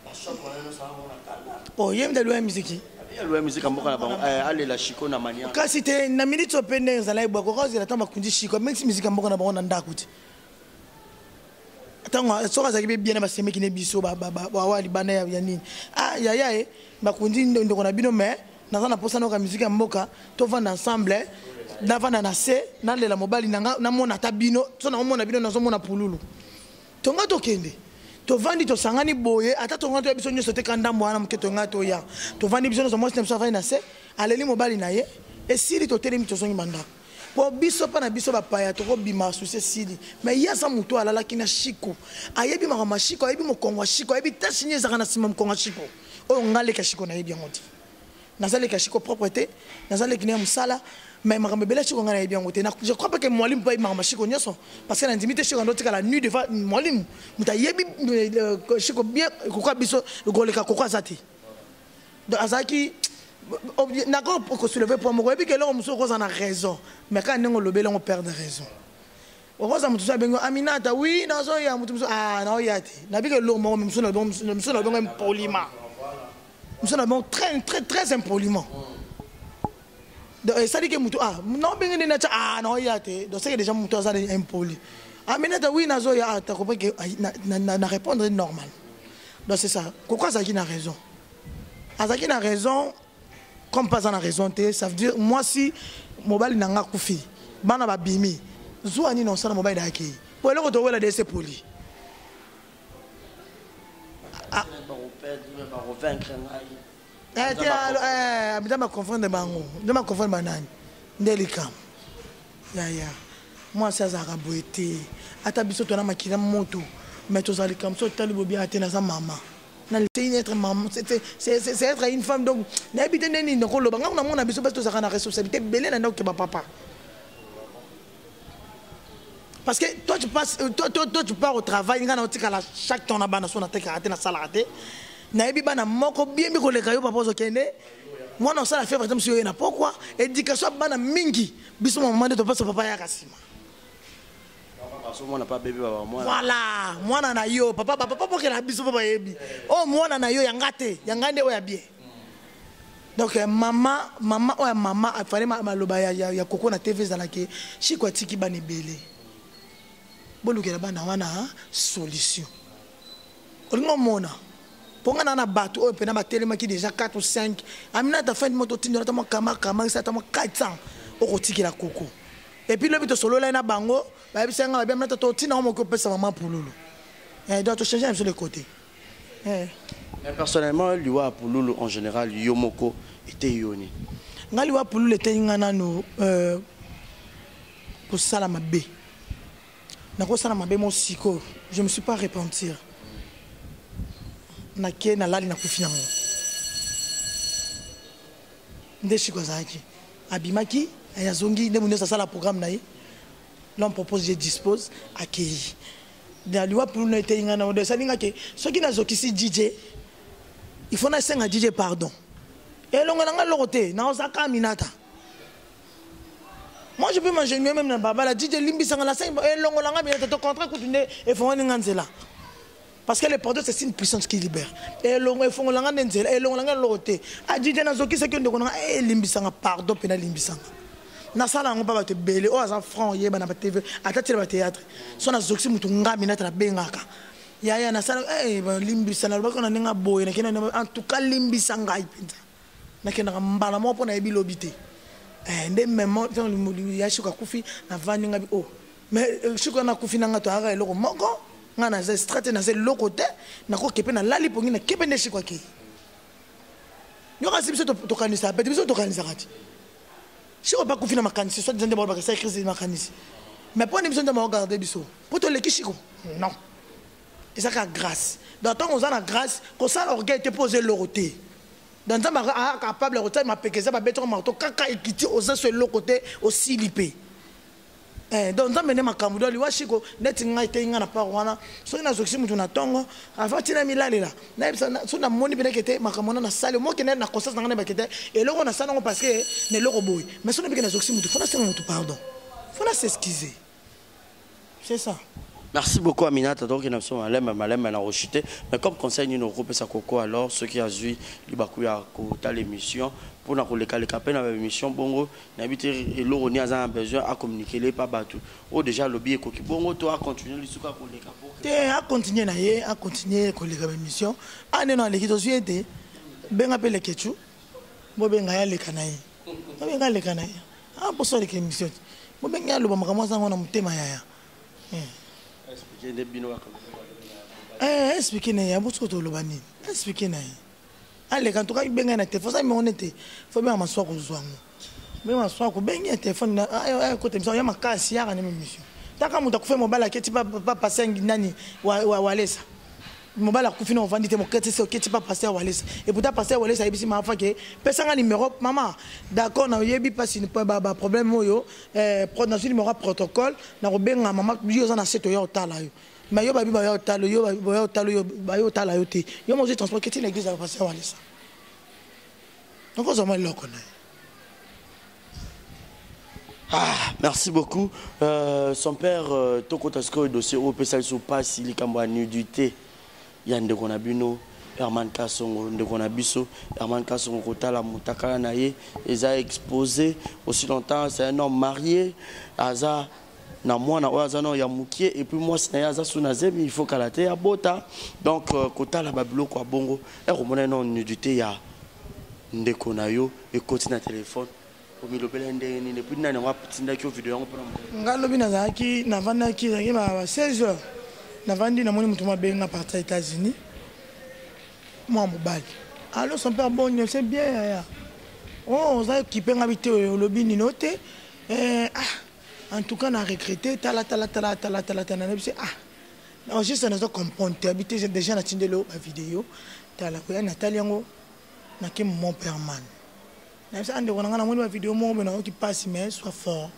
ba shop wana no sa wana kala oh yem de loin musique loin musique mboka na bango ale la shiko na mania kasi te na minute opende za live ko ko zela tamba kundi shiko même si musique mboka na bango na ndakuti tango soka za kibe bien ba seme kine biso ba wali bana ya nini ya ba kundi ndoko na bino mais na za na posa na ka musique mboka to vanda ensemble na vanda na se na lela mobali na mona tabino so na mona bino na so mona pululu tonga to kende to vandi to sangani boye ata tonga to biso nyoso te kanda mwana mke tonga to ya to vandi biso no mo so va na se aleli mobali na ye e siri to telemi to songi manda po biso pa na biso ba paya to ko bima succès siri mais ya sa muto alala kina shiko ayebi mama shiko ayebi mokongwa shiko ayebi ta signé za kana sima mokongwa shiko o ngale ka shiko na yebi ngoti nazale ka shiko propreté nazale kina musala mais makambe bela shiko ngana yebi ngote na je crois pas que mwalimu pa mama shiko nyoso parce que na intimité shiko ndo tika la nuit devant mwalimu muta yebi shiko bien kokwa biso goleka kokwa zati donc azaki d'accord pour que soulever pour moi et puis que l'homme soit cause en a raison mais quand on le bel on perd de raison on cause mutu ça bengo aminata oui na so ya mutu ah na oyati na bi que l'homme même so na bon impoliment nous sommes bon très impoliment ça dit que mutu ah non bengo na ah na oyati donc c'est déjà mutu ça impoli aminata oui na so ya ta comprends que na répondre normal donc c'est ça pourquoi ça qui n'a raison Azaki n'a raison comme pas en a raison, ça veut dire moi si mobile n'a pas koufi, bana ba bimi, zouani non ça mobile d'aki. Pour le retour là c'est poli. Ah. Abita ma confondre bango, de ma confondre banane, delicam. Ya. Moi ça zara boité. Ata biso to na makina moto, mais to zali comme ça tali bobi atena sa maman. C'est être maman, c'est être une femme donc n'habite ni donc le bango na mona biso parce que ça na responsabilité belé na donc papa Parce que toi tu pars au travail, chaque temps na bana so na te karaté na sala raté. Na ebi bana moko bien bi ko le kayo papa zo kende. Moi non ça la fait par exemple sur na pourquoi éducation bana mingi biso maman de to passe papa ya kasima. Voilà, moi na yo papa pour que la biso papa yebi. Oh moi na yo yangate, yangande o ya bien. Donc maman fallait maloba ya koko na TV zalaki chiko tiki bani belé. Bolukela bana wana solution. Olingo mona. Ponga na bato o pena ba telema ki déjà 4 ou 5. Amina ta fin de moto tindola ta mo kama ça ta mo 400 o kotiki la koko. Et puis le bito solo là na bango, ba bisenga ba bien na to tina mo ko pesa maman pululu. Donc tu changes un peu le côté. Mais personnellement, Liwa Pululu en général, Yomoko était Yoni. Liwa Pululu était Yanano pour Salama B. Nako Salama B, mon siko, je ne me suis pas repentir. Nake na lali na kufiango. Ndeshi kwa zaki. Abimaki, ayazongi, ne munesa sala programme naï. L'on propose, je dispose, accueilli. Liwa Pululu était Yanano de Salingake. Ce qui n'a pas DJ. Il faut naître un DJ pardon. Et l'on a l'autre, na osaka minata. Moi je peux manger même na baba la DJ limbi sanga la cinq et l'on a minata ton contrat continuer et faut on nganzela. Parce que le pardon c'est une puissance qui libère. Et l'on faut on langa nzela et l'on a l'autre. A DJ na zoki c'est que on a limbi sanga pardon pena limbi sanga. Na sala ngo baba te belé o za franc yeba na TV atati le théâtre. So na zoki mutu nga minata la bengaka. Ya na sala limbi sana ba kona ninga boy na kena en tout cas limbi sanga ipinza na kena mbala mo pona ebi lobité ndé même temps ya shuka kufi na vani ngabi oh mais shuka na kufi na ngato ara eloko moko ngana za stratégie na ze lokote na ko kepe na lali pongi na kepe ndeshi kwa ki yo kasi biso to kanisa pe biso to kanisa kati shuka ba kufi na makanisi so dizande ba ba sa crise makanisi mais poni biso ndama regarder biso poto lekishiko non. Et ça a grâce. Dans le temps où on a grâce, quand ça l'orgueil était posé l'oroté. Dans le temps où on est capable de retirer ma péquée, ça va mettre un marteau, caca et quitter aux uns sur l'autre côté, aussi lipé. Dans le temps où on a camoudou, lui, wachiko, net inga ite inga na parwana, so ina zoksi mutu na tongo, avant tina milali la. So na moni bine kete, makamona na sale, mo kene na conscience na ngane bakete, et l'oro na sana parce que ne l'oro boy. Mais so na bine na zoksi mutu, faut na se mutu pardon. Faut na s'excuser. C'est ça. Merci beaucoup Aminata, donc il y a malem rechuté. Mais comme conseil nous groupe sa coco alors ceux qui a joué libakuya ko l'émission pour na les capes dans l'émission bongo n'habiter et l'eau ni a besoin à communiquer les pas bateau. Oh déjà lobby et coki bongo toi continuer le suka pour les capos. À continuer na ye, à continuer ko les émission. Ah non les qui doivent aider. Ben appelle kechu. Bo ben ngaya le kanayi. Bo ben ngaya le kanayi. Ah pour ça les émission. Bo ben ngaya lo ba makamo za ngona mutema yaya. Expliquez na ya botso to lobani. Expliquez na ya. Allez quand tu as benga na téléphone ça mais on était faut bien m'asseoir ko zwango. Mais m'asseoir ko benga téléphone na côté mission ya makasi ya na mission. Taka muta kufa mobile keti pas passer nani walesa. Mobile kufina on vendite mo keti c'est keti pas passer walesa. Et pour ta passer walesa ibisi ma fa ke pesa nga numéro maman. D'accord na yebi pas si pas problème yo dans une numéro protocole na ko benga maman yo na seto yo tala yo. Mais yo babi ba yo talo yo tala yo te. Yo mo transport keti l'église va passer walesa. Donc on va le connaître. Ah, merci beaucoup. Son père, Toko Tasko et dossier au PSL sous passe, il est à nudité. Yande Konabino, Herman Kassongo, Ndekonabiso, Herman Kassongo, Kotala Moutakala Naye, ils ont exposé aussi longtemps. C'est un homme marié, Aza, na moi, na Oazano, Yamoukier, et puis moi, c'est Aza Sounazem, il faut qu'elle ait à Bota. Donc, Kotala Babilo, quoi, Bongo, et Romain, non, nudité, il y a Ndekonayo, et continue à téléphone. Ngalobi nazaki navanda ki zaki ba 16h navandi na moni mutuma benga partir aux États-Unis moi mobali alors son père bon c'est bien oh ça qui peut habiter au lobby ni noté en tout cas na regretté tala non juste na zo comprendre habiter j'ai déjà na tindelo ba vidéo tala ko ya Nathalie ngo na ke mon père man. Je suis en train de faire une vidéo qui passe, mais soit fort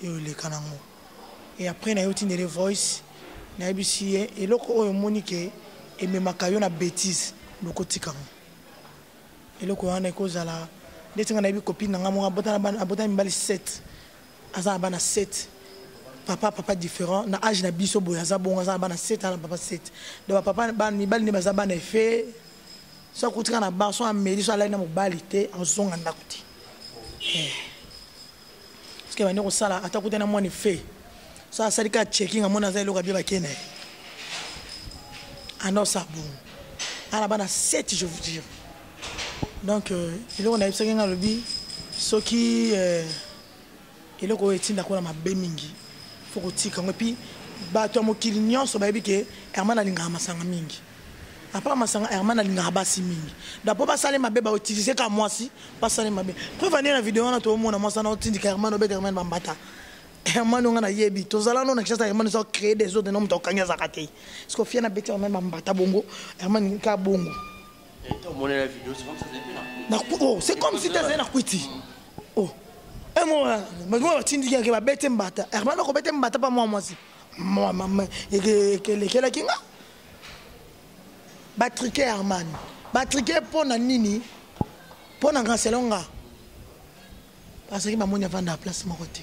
et le canango. et après na yoti les voice na bisi et loko oyo monique et me makayo na bêtise loko tikamo et loko wana kozala detinga na bi copine nga mo abota mbali 7 aza bana 7 papa différent na âge na biso boya za bon aza bana 7 na papa 7 donc papa ban mibali ne baza bana effet so kutika na ba so ameli so ala na mobali te azonga ndakuti parce que bani ko sala atakuta na moni fait so asali ka checking amona za loka bien bakene ano ça bon ala bana 7 je vous dire donc il on a eu ça nga lobi soki il ko etinda ko na mabe mingi faut ko tika ngopi ba to mo kilinyon so ba bi ke Herman alinga masanga mingi apa masanga Herman alinga basi mingi d'apo ba sale mabe ba utiliser ka moi si pas sale mabe preuve venir na vidéo na to mo na mosana otindika Herman obe Herman bambata Herman on a yebi to zala no na kisa Herman so créer des autres noms to kanya zakati ce ko fia na beti Herman bambata bongo Herman ka bongo et to mo na vidéo c'est comme si tu étais na kwiti oh et moi moi tindika ke ba bete mbata Herman ko bete mbata pas moi si moi maman et que les kinga batriquer Herman batriquer pour na nini pour na ganselonga parce que maman va na place mon côté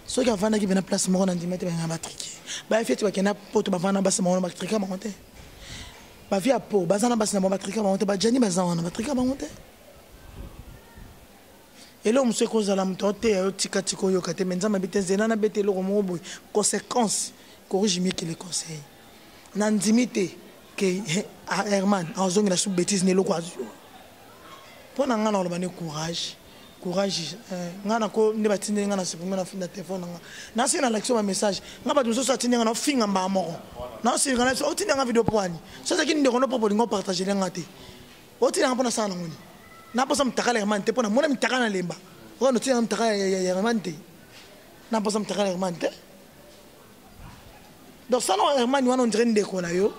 ceux qui vont na place mon na dimete ba batriquer ba fait tu na poto ba vana bas mon batriquer mon côté ba via po bazana bas na mon batriquer mon côté ba jani bazana batriquer mon côté et là monsieur kozala mtote yo tikatiko yo kate menza mabite zena na bete lo mo boy conséquence corrige mieux que les conseils na ndimité que Herman azongi na sous bêtise ne lo kwazo pour na ngana lo bane courage ngana ko ne batinde ngana se ngana fina téléphone na sina l'action message ngaba tuzo sa tinga na finga mba moko na sina ngana so tinga nga vidéo poani so ça qui ne kono popo ngo partager ngate o tinga mpona sana ngoni na posa mtakala Herman te pona mona mtakala lemba o no tinga mtakala Herman te na posa mtakala Herman te donc ça non Herman wana on dirait ndeko na yo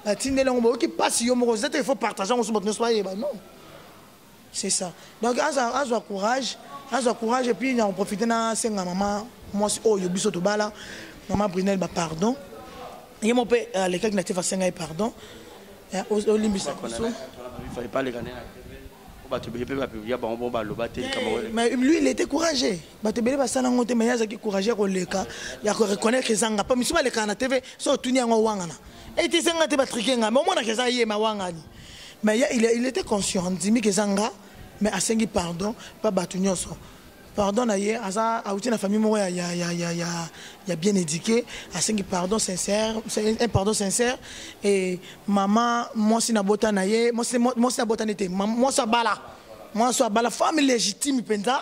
atindela ngombo ki passe yo moko il faut partager on se bot ne soyez ba non c'est ça donc azo courage et puis on profite na senga maman moi oh yo biso to bala maman Brunel ba pardon et mon père les cas qui n'étaient pas senga pardon au limbisa il fallait pas les gagner mais lui il était courageux batebele basana ngote mais yazaki courageux ko leka ya ko reconnaître que zanga pas misuma leka na TV so tuni ngo wangana et ti senga te batrikenga mais mona que ça yé ma wangani mais il était conscient dimi que zanga mais asengi pardon pas batunyoso pardon na ye asa auti na famille mo ya bien éduqué asengi pardon sincère c'est un pardon sincère et maman moi si na bota na ye moi si na bota nete moi so bala femme légitime penza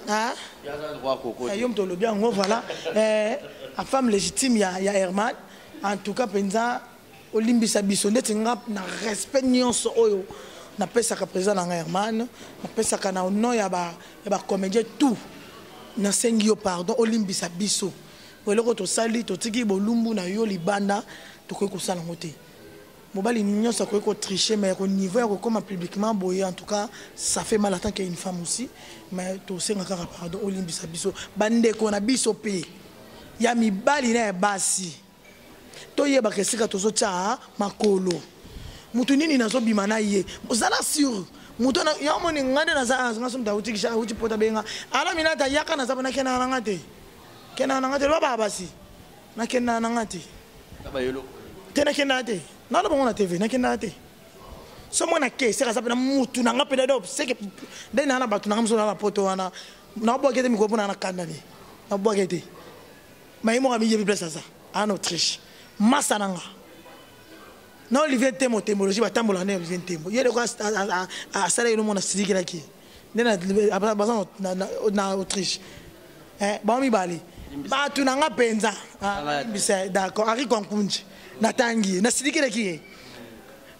hein yom to lo bien ngo voilà la femme légitime ya Herman en tout cas penza olimbisa biso neti nga na respect nyonso oyo na pesa ka président na Herman na pesa ka na nom ya ba comédien tout na sengi yo pardon olimbisa biso weloko to sali to tiki bolumbu na yo libanda to ko ko sala ngote mobali nyonso ko tricher mais au niveau ya ko comme publiquement boye en tout cas ça fait mal en tant qu'une femme aussi mais to senga ka pardon olimbisa biso bande ko na biso pe ya mibali na basi to yeba ke sika to so cha makolo mutu nini nazo bimana ye ozala sur mutu na ya moni ngade na za ngaso mdauti kisha uti pota benga ala minata yaka na zabana kena na ngate lo baba si na kena na ngate baba yelo tena kena te na lo bongona TV na kena te so mona ke sika zabana mutu na ngapela do seke dena na batu na ngamso na poto wana na bogete mi ko pona na kanda ni na bogete mai mo ami yebi place ça en Autriche masananga na Olivier Tembo témologie batambola na Olivier Tembo yele ko a sala yo mona sidikira ki nena bazan na Autriche ba mi bali ba tu na nga penza bisa d'accord ari konkunji na tangi na sidikira ki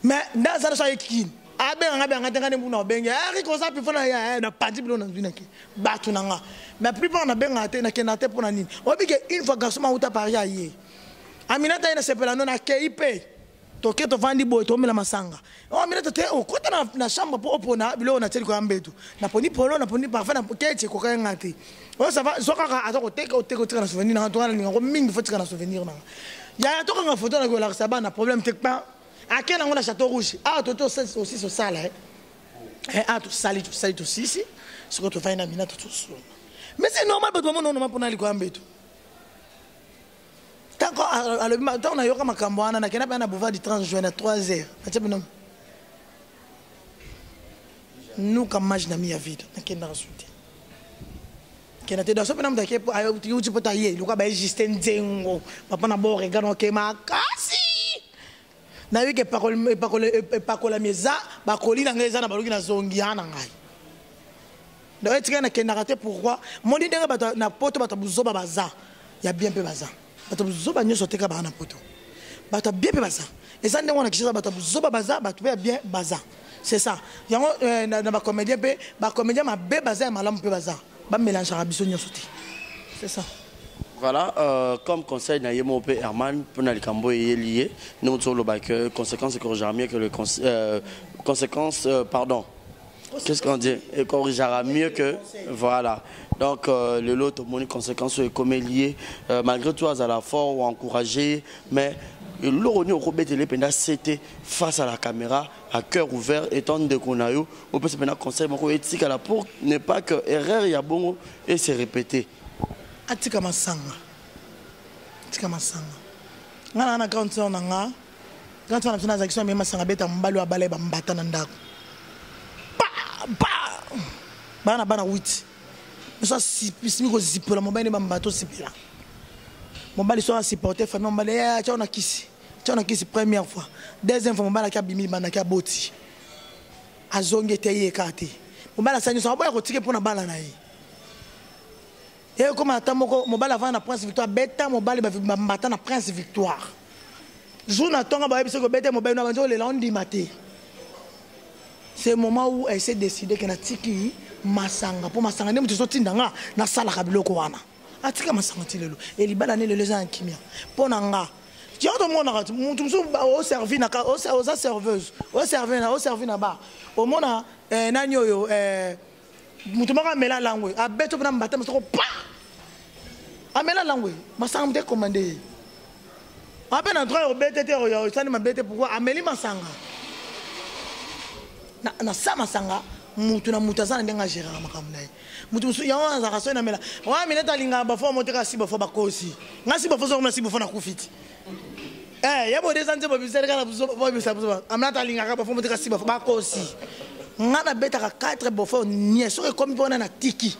mais ndaza so yekin nga tenga ne muna benga ari ko sa pifona ya na padi bilo na zuna ki ba tu na nga mais plupart na benga te na kenate pona nini obi ke une fois garçon ma uta paria ye Aminata ina sepela no na KIP toke tovandi boy tomela masanga mina tote okota na chambre po opona bilo na teli ko ambetu na poni polo na poni parfait na keche ko kaya ngati o ça va soka ka atoko teka na souvenir na to na ngo mingi fo tika na souvenir na ya toka nga photo na ko la saba na problème tek pas akena ngona château rouge toto aussi so sala to sali to sisi ce que to faina mina to so mais c'est normal parce que moi non pour na li ko ambetu tant qu'on a eu comme Cambouana, na kena na boulevard du 30 juin à 3h. Nous comme match na mi a vide, na kena resulté. Kena te dans ce penam dake ayo tu peux tailler, luka ba Justin Nzengo, papa na bo regano ke makasi. Na yo ke pakola meza, ba koli na ngeza na baluki na zongi ana ngai. Donc etika na kena raté pourquoi? Mon dit nga na poto bata buzoba baza. Ya bien peu baza. Bata buzoba nyoso teka ba na poto. Bata bien peu baza. Et ça ndengona kishisa bata buzoba baza, bata bien baza. C'est ça. Yango na ba comédien pe, ba comédien ma be baza malamu pe baza. Ba mélange arabiso nyoso ti. C'est ça. Voilà, comme conseil na yemo pe Herman pour na likambo lié, nous sur le bac conséquences corrigera mieux que le conséquences pardon. Qu'est-ce qu'on dit? Et corrigera mieux que voilà. Donc le lot tout le monde conséquences comme lié malgré tout à la fort ou encouragé mais l'oroni au Robert Télé pendant c'était face à la caméra à cœur ouvert étant de qu'on a eu on peut se prendre conseil mon éthique à la pour ne pas que erreur il y a bon et se répéter. Atika masanga ngana na quand on nga quand on a besoin d'action mais masanga beta mbalo abale ba mbata na ndako bana 8 ça si ko zipola mobali ba mbato sipela mobali so supporter famille mobali ya tona kisi première fois deuxième fois mobali ka bimi bana ka boti azonge teye kati mobali sanyo so boya ko tike pona bala na yi et comme atamoko mobali avant na Prince Victoire beta mobali ba mbata na Prince Victoire jour na tonga ba biso ko beta mobali na banjo le lundi matin. C'est le moment où elle s'est décidé qu'elle a tiki masanga pour masanga ne mutu tindanga na sala kabilo ko wana atika masanga tilelo et libala ne le gens kimia ponanga tu as demandé à mutu au servi na aux serveuses au servi na ba au mona nanyo mutu maka mela langwe abeto na mbata msoko pa amela langwe masanga mte commander apena droit au BTT au sani mabete pourquoi ameli masanga na sama sanga mutu na mutazana ndenga gérera makambo naye mutu musu yawa za kaso na mela wa mineta linga ba fo moteka si ba fo ba kosi ngasi ba fo zo na si ba fo na kufiti yabo desante ba bisere kana ba bisa amnata linga ba fo moteka si ba fo ba kosi ngana beta ka 4 ba fo nie so comme pona na tiki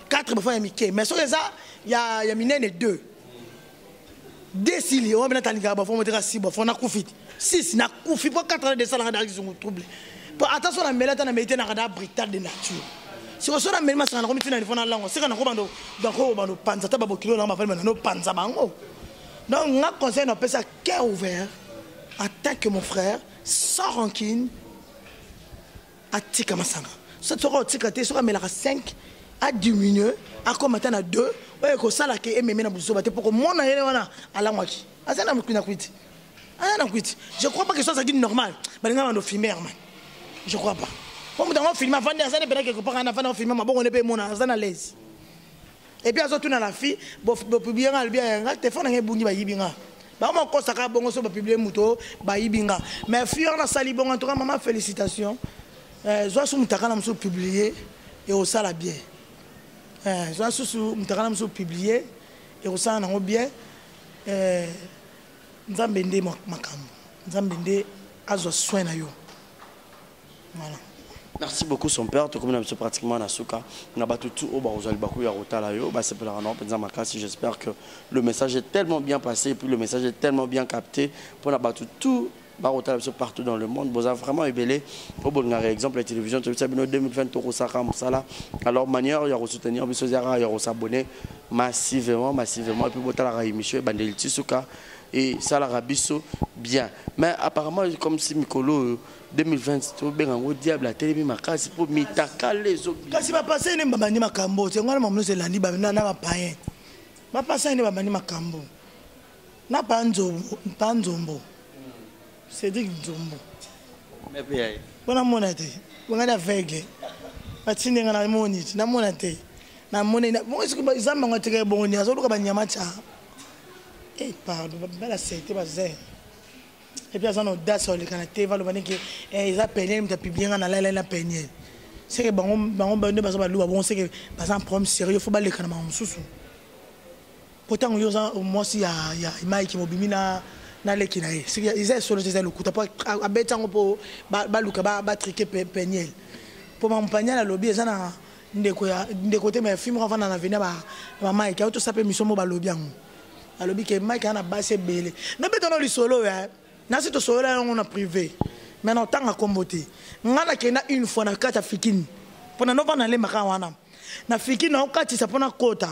4 ba fo ya mike mais so ça ya minene 2 desili wa mineta linga ba fo moteka si ba fo na kufiti 6 na kufi po 4 de sala ngada kisungu trouble. Attention à la na mété na kada brutal de nature. Si on sort melma sana komi tina nifona lango sika na ko bando donc bando panza ta babo kilo na mafali na no panza bango. Donc nga conseil no pesa cœur ouvert attaque mon frère sans rancune atika masanga. Ça sera atika te sera melaka 5 à diminuer à commenter na 2 ouais ko sala ke ememe na buzo bate pour que mona yele wana ala mwaki. Asana mukuna kwiti. Ana kwiti. Je crois pas que ça ça dit normal. Balinga bando filmer man. Je crois pas. Comme dans un film, avant de faire quelque part, on a filmé, on est mon à l'aise. Et puis, à la fille, on publier un bien, téléphone, on est bon, bien. Bah, on consacre bon, on publier mouto, bien. Mais fille, on a sali bon, en tout cas, maman, félicitations. Soit sous Moutakana, on publié et au sala bien. Soit sous Moutakana, on publié et au sala, on bien. Nous avons bendé makam. Nous avons bendé à soin na yo. Voilà. Merci beaucoup son père, tout comme nous sommes pratiquement à Souka. On a battu tout au bas aux Albakou et à Rotalayo. C'est pour la rendre j'espère que le message est tellement bien passé et puis le message est tellement bien capté pour la battu tout partout dans le monde. Vous avez vraiment ébélé. Pour bon exemple, la télévision, 2020, alors manière, il y a soutenir, il y a s'abonner massivement. Et puis, vous avez émission, Bandeliti Souka. Et ça la rabisso bien. Mais apparemment, comme si Mikolo 2020, tu bien un diable à télé, ma casse pour mitaka les autres. Quand il va passer, il va ma cambo. C'est moi, mon c'est l'année, il va païen. Va passer, il va ma cambo. Na panzombo. Cédric Nzombo. Mais bien. Bon amonate. Bon ngana aveugle. Batinde ngana monite. Na monate. Na monene. Bon est-ce que zamba ngoteke bon ni azoluka banyama cha. Eh pardon, bala c'était bazé. Et puis azana audace le canate va le baniki ils appellent me publier na la peigner. C'est que bango bande baso ba luwa bon c'est que par exemple problème sérieux faut ba le kana msusu. Pourtant yo za moi si ya Mike mobimi na leki na ye. C'est que ils solo c'est le coup ta pas abetango po ba luka ba triquer peigner. Pour m'ampagner la lobby ezana ndeko te mais film avant na venir ba Mike auto sape mission mo ba lobby yango. Alobi que Mike ana basse belé. Na betono li solo ya. Na sito solo ya on a privé. Mais non tant à comboter. Ngana kena une fois na kata fikini. Pona no bana le maka wana. Na fikini na okati sa pona kota.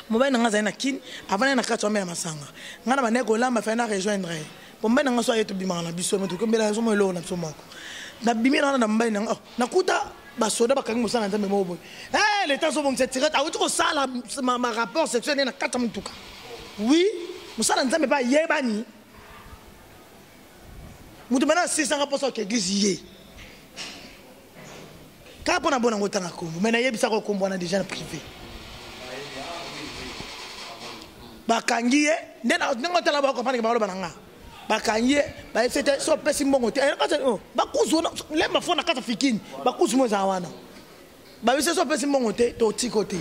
Moba na ngaza na kin avant na kata na masanga. Ngana ba neko lamba fa na rejoindre. Pomba na ngaso yetu bimana na biso metu kombela so mo lo na biso moko. Na bimina na mbai na na kuta basoda bakangi musana nzambe mobo. Eh les temps so bon cette tirette a autre sala ma rapport sexuel na kata mtuka. Oui, musala nzambe ba yebani. Mutu mana 600% que église yé. Ka pona bona ngotanga kombo, mais na yebisa ko kombo na déjà privé. Bakangiye, ndena ngotala ba ko pani ba lo bananga. Bakangiye, ba c'était so pesi mbongo te. Ba kuzona lemba fona kata fikini, ba kuzumo za wana. Ba bise so pesi mbongo te to tikote.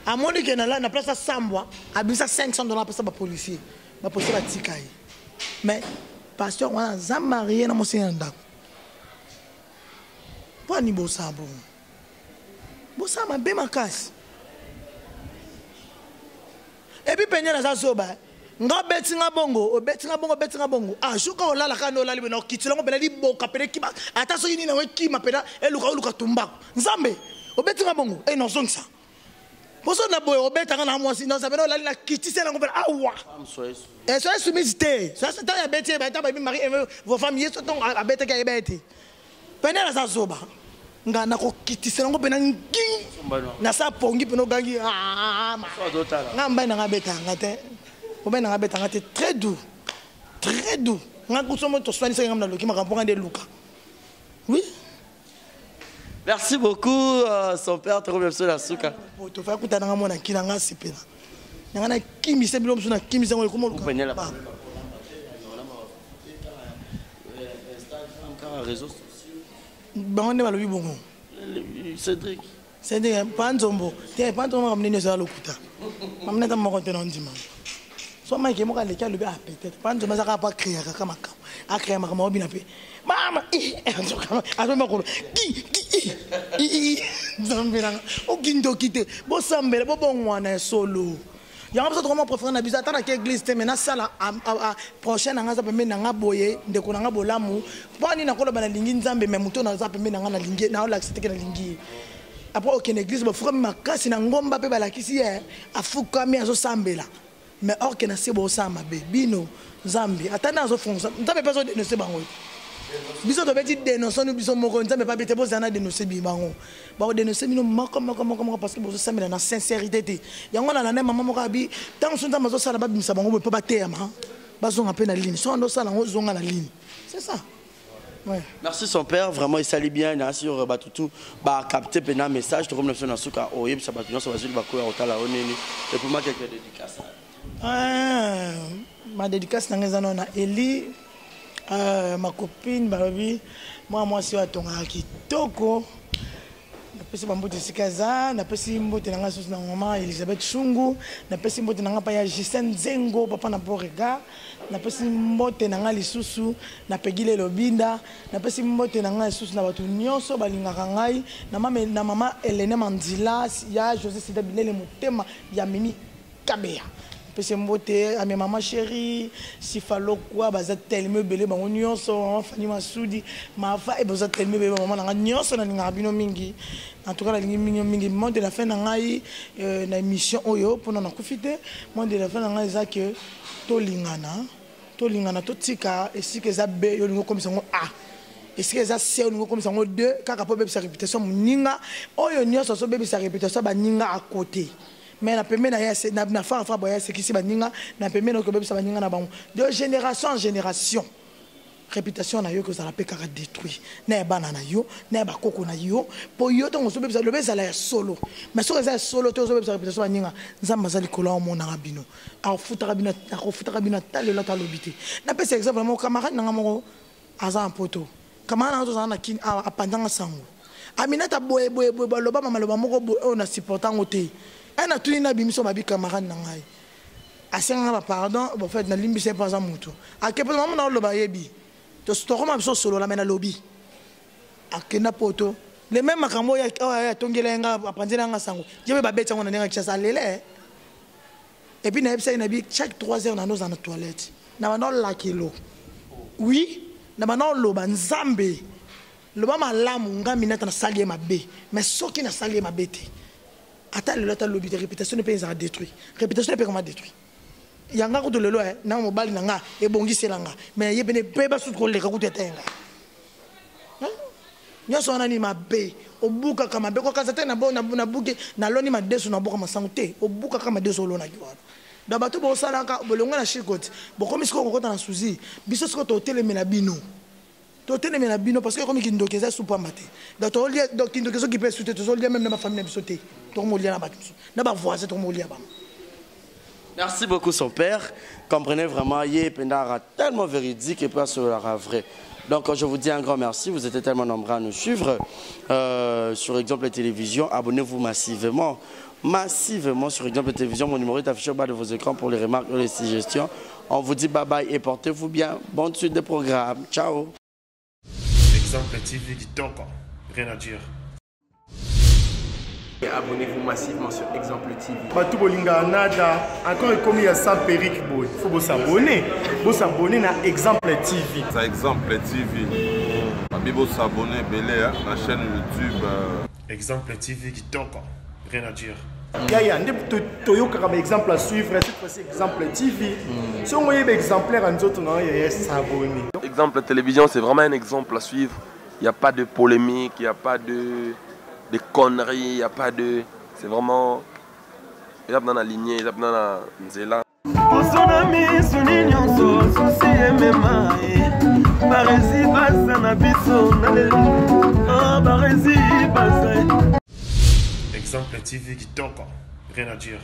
A moni ke na place Sambwa, abisa $500 pour ça ba policier. Ba policier ba tikai. Mais pasteur wana za marié na mosi ndako. Pas ni bosabo. Bosama be makasi. Et puis penye na za soba. Nga betinga bongo, betinga bongo. Ah, shuka olala kana olali bena okitila ngo belali boka pele kiba. Ata so yini na we kima pela eluka tumbako. Nzambe, obetinga bongo. Eh non zongsa. Poso na boy obetanga na mwasi non sabena olali na kitisa ngo pela awa. Et so soumisité. Ça c'est ta bête ba ta ba mari vos familles so ton abete ka ebete. Penye na za soba. Nga na ko kitisa ngo pena ngi. Na sa pongi peno gangi ah. Nga mba na ngabeta ngate. Oben na ngabeta ngate très doux. Très doux. Nga kusomo to soigner ça ngam na loki makamponga de Luka. Oui. Merci beaucoup son père te remercie la souka. To fa kuta nga mona kila nga sipela. Nga na kimi se bilo msuna kimi se ngo ko mo Luka. Réseaux sociaux. Ba ngone balobi bongo. Cédric. Cédric Panzombo. Te Panzombo ngamne za lokuta. Mamna ta moko te ndima. So Mike mo ka leka lobi a peut-être Panzombo za ka pa créer ka maka. A créer maka mo bina pe. Mama a to makolo. Zambela. O gindo kite. Bo sambela bo bongwana solo. Y'a pas comment préférer na bizata na église te mena sala prochaine nga za pembe nga boye ndeko nga bolamu poni na koloba na lingi nzambe me muto na za pembe nga na lingi na ola kisiteke na lingi après aucune église ba fuka makasi na ngomba pe balakisi afuka mi azo sambela mais or que na sebo samba be bino nzambe atana azo fonza nzambe pas zo dénoncer bango biso to beti dénoncer nous biso moko nzambe pas bete bozana dénoncer bi bango ba dénoncer bino moko parce que bozo sambela na sincérité te yango na na maman moko abi tant so nzambe zo sala ba bimisa bango pe ba tema bazonga pe na ligne so ndo sala ngo zonga na ligne c'est ça. Ouais. Merci son père, vraiment il salue bien, il a sur Batutu, bah capter pena message, tout comme le fait dans Souka, oh yep ça Batutu, ça va sur le bakou à Otala, oneni, et pour moi quelques dédicaces. Ma dédicace n'a rien à Eli, ma copine, Barobi, moi si on a kitoko. Napesi bambote sikaza, napesi mbote nanga sus na maman Elisabeth Chungu, napesi mbote nanga pa ya Justin Zengo papa na Borega, napesi mbote nanga lisusu na Pegile Lobinda, napesi mbote nanga lisusu na batu nyonso balingaka ngai, na mama Elene Mandila, ya José Sida Bilele Motema ya Mimi Kabea. Napesi mbote à mes maman chérie, Sifalo kwa baza tellement belé bango nyonso, Fani Masudi, mafa e baza tellement belé maman nanga nyonso na ninga bino mingi. En tout cas, la mingi monde de la fin nangai na émission oyo pour na profiter monde de la fin nangai za que to lingana to tika et si que za b yo lingo comme ça a et si que za c lingo comme ça 2 kaka po be sa réputation ninga oyo nyonso so be sa réputation ba ninga à côté mais na pembe na yese na fa boya c'est qui si ba ninga na pembe na ko be sa ba ninga na bango de génération en génération réputation na yo que ça la peut kaka détruire na bana na yo na ba koko na yo po yo to ngoso bebisa le besa la solo mais so ça solo to so bebisa réputation ninga nzamba za likolo mo na bino a futaka bino tale la talobité na pese exemple mon camarade na mo aza poto camarade na to za na kin a pandanga sango aminata boye loba mama loba moko boye na supportant ote ana tuni na bimiso ba bi camarade na ngai asenga ba pardon bon fait na limbi c'est pas un mutu akepo maman na loba yebi to stokoma biso solo la mena lobby akena poto le même makambo ya tongelenga apanzela nga sango jebe ba betsa ngona nenga kisa lele et puis na ebisa na bi chaque 3 heures na nos en toilette na ba no lakilo oui na ba no loba nzambe loba malamu ngami na tana salie mabe mais soki na salie mabe te ata le lota lobby de réputation ne peut être détruit réputation ne peut comment détruire yanga ko to lelo na mobali nanga e bongiselanga mais ye bene pe ba sut ko leka ko tetenga nyoso na ni mabe obuka kama be ko kaza te na buke na loni madeso na boka masango te obuka kama deso lona kiwana da bato bo salaka bolonga na shikoti bo komi siko ko na suzi biso siko to teleme na bino to teleme na bino parce que komi kindokeza supa mate da to lia do kindokezo ki pe sute to lia même na ma famille na biso te to mo lia na ba na ba voisin to mo lia ba. Merci beaucoup son père. Comprenez vraiment, il est tellement véridique et pas sur la vrai. Donc je vous dis un grand merci. Vous êtes tellement nombreux à nous suivre sur Exemple Télévision. Abonnez-vous massivement sur Exemple Télévision. Mon numéro est affiché au bas de vos écrans pour les remarques et les suggestions. On vous dit bye bye et portez-vous bien. Bonne suite de programme. Ciao. Exemple TV dit encore. Rien à dire. Et abonnez-vous massivement sur Exemple TV. Batou bolinga nada, encore comme il y a ça périque boy. Faut vous s'abonner à Exemple TV. Ça Exemple TV. Bibo s'abonner belé la chaîne YouTube. Exemple TV dit encore. Rien à dire. Yaya, Toyoka comme exemple à suivre, cette fois-ci Exemple TV. Si on voyait exemplaire en autres, non, il y a s'abonner. Exemple Télévision, c'est vraiment un exemple à suivre. Il n'y a pas de polémique, il n'y a pas de conneries, il n'y a pas de... C'est vraiment... Il y a dans la lignée, il y a dans la nzela. Exemple TV dit encore. Rien à dire.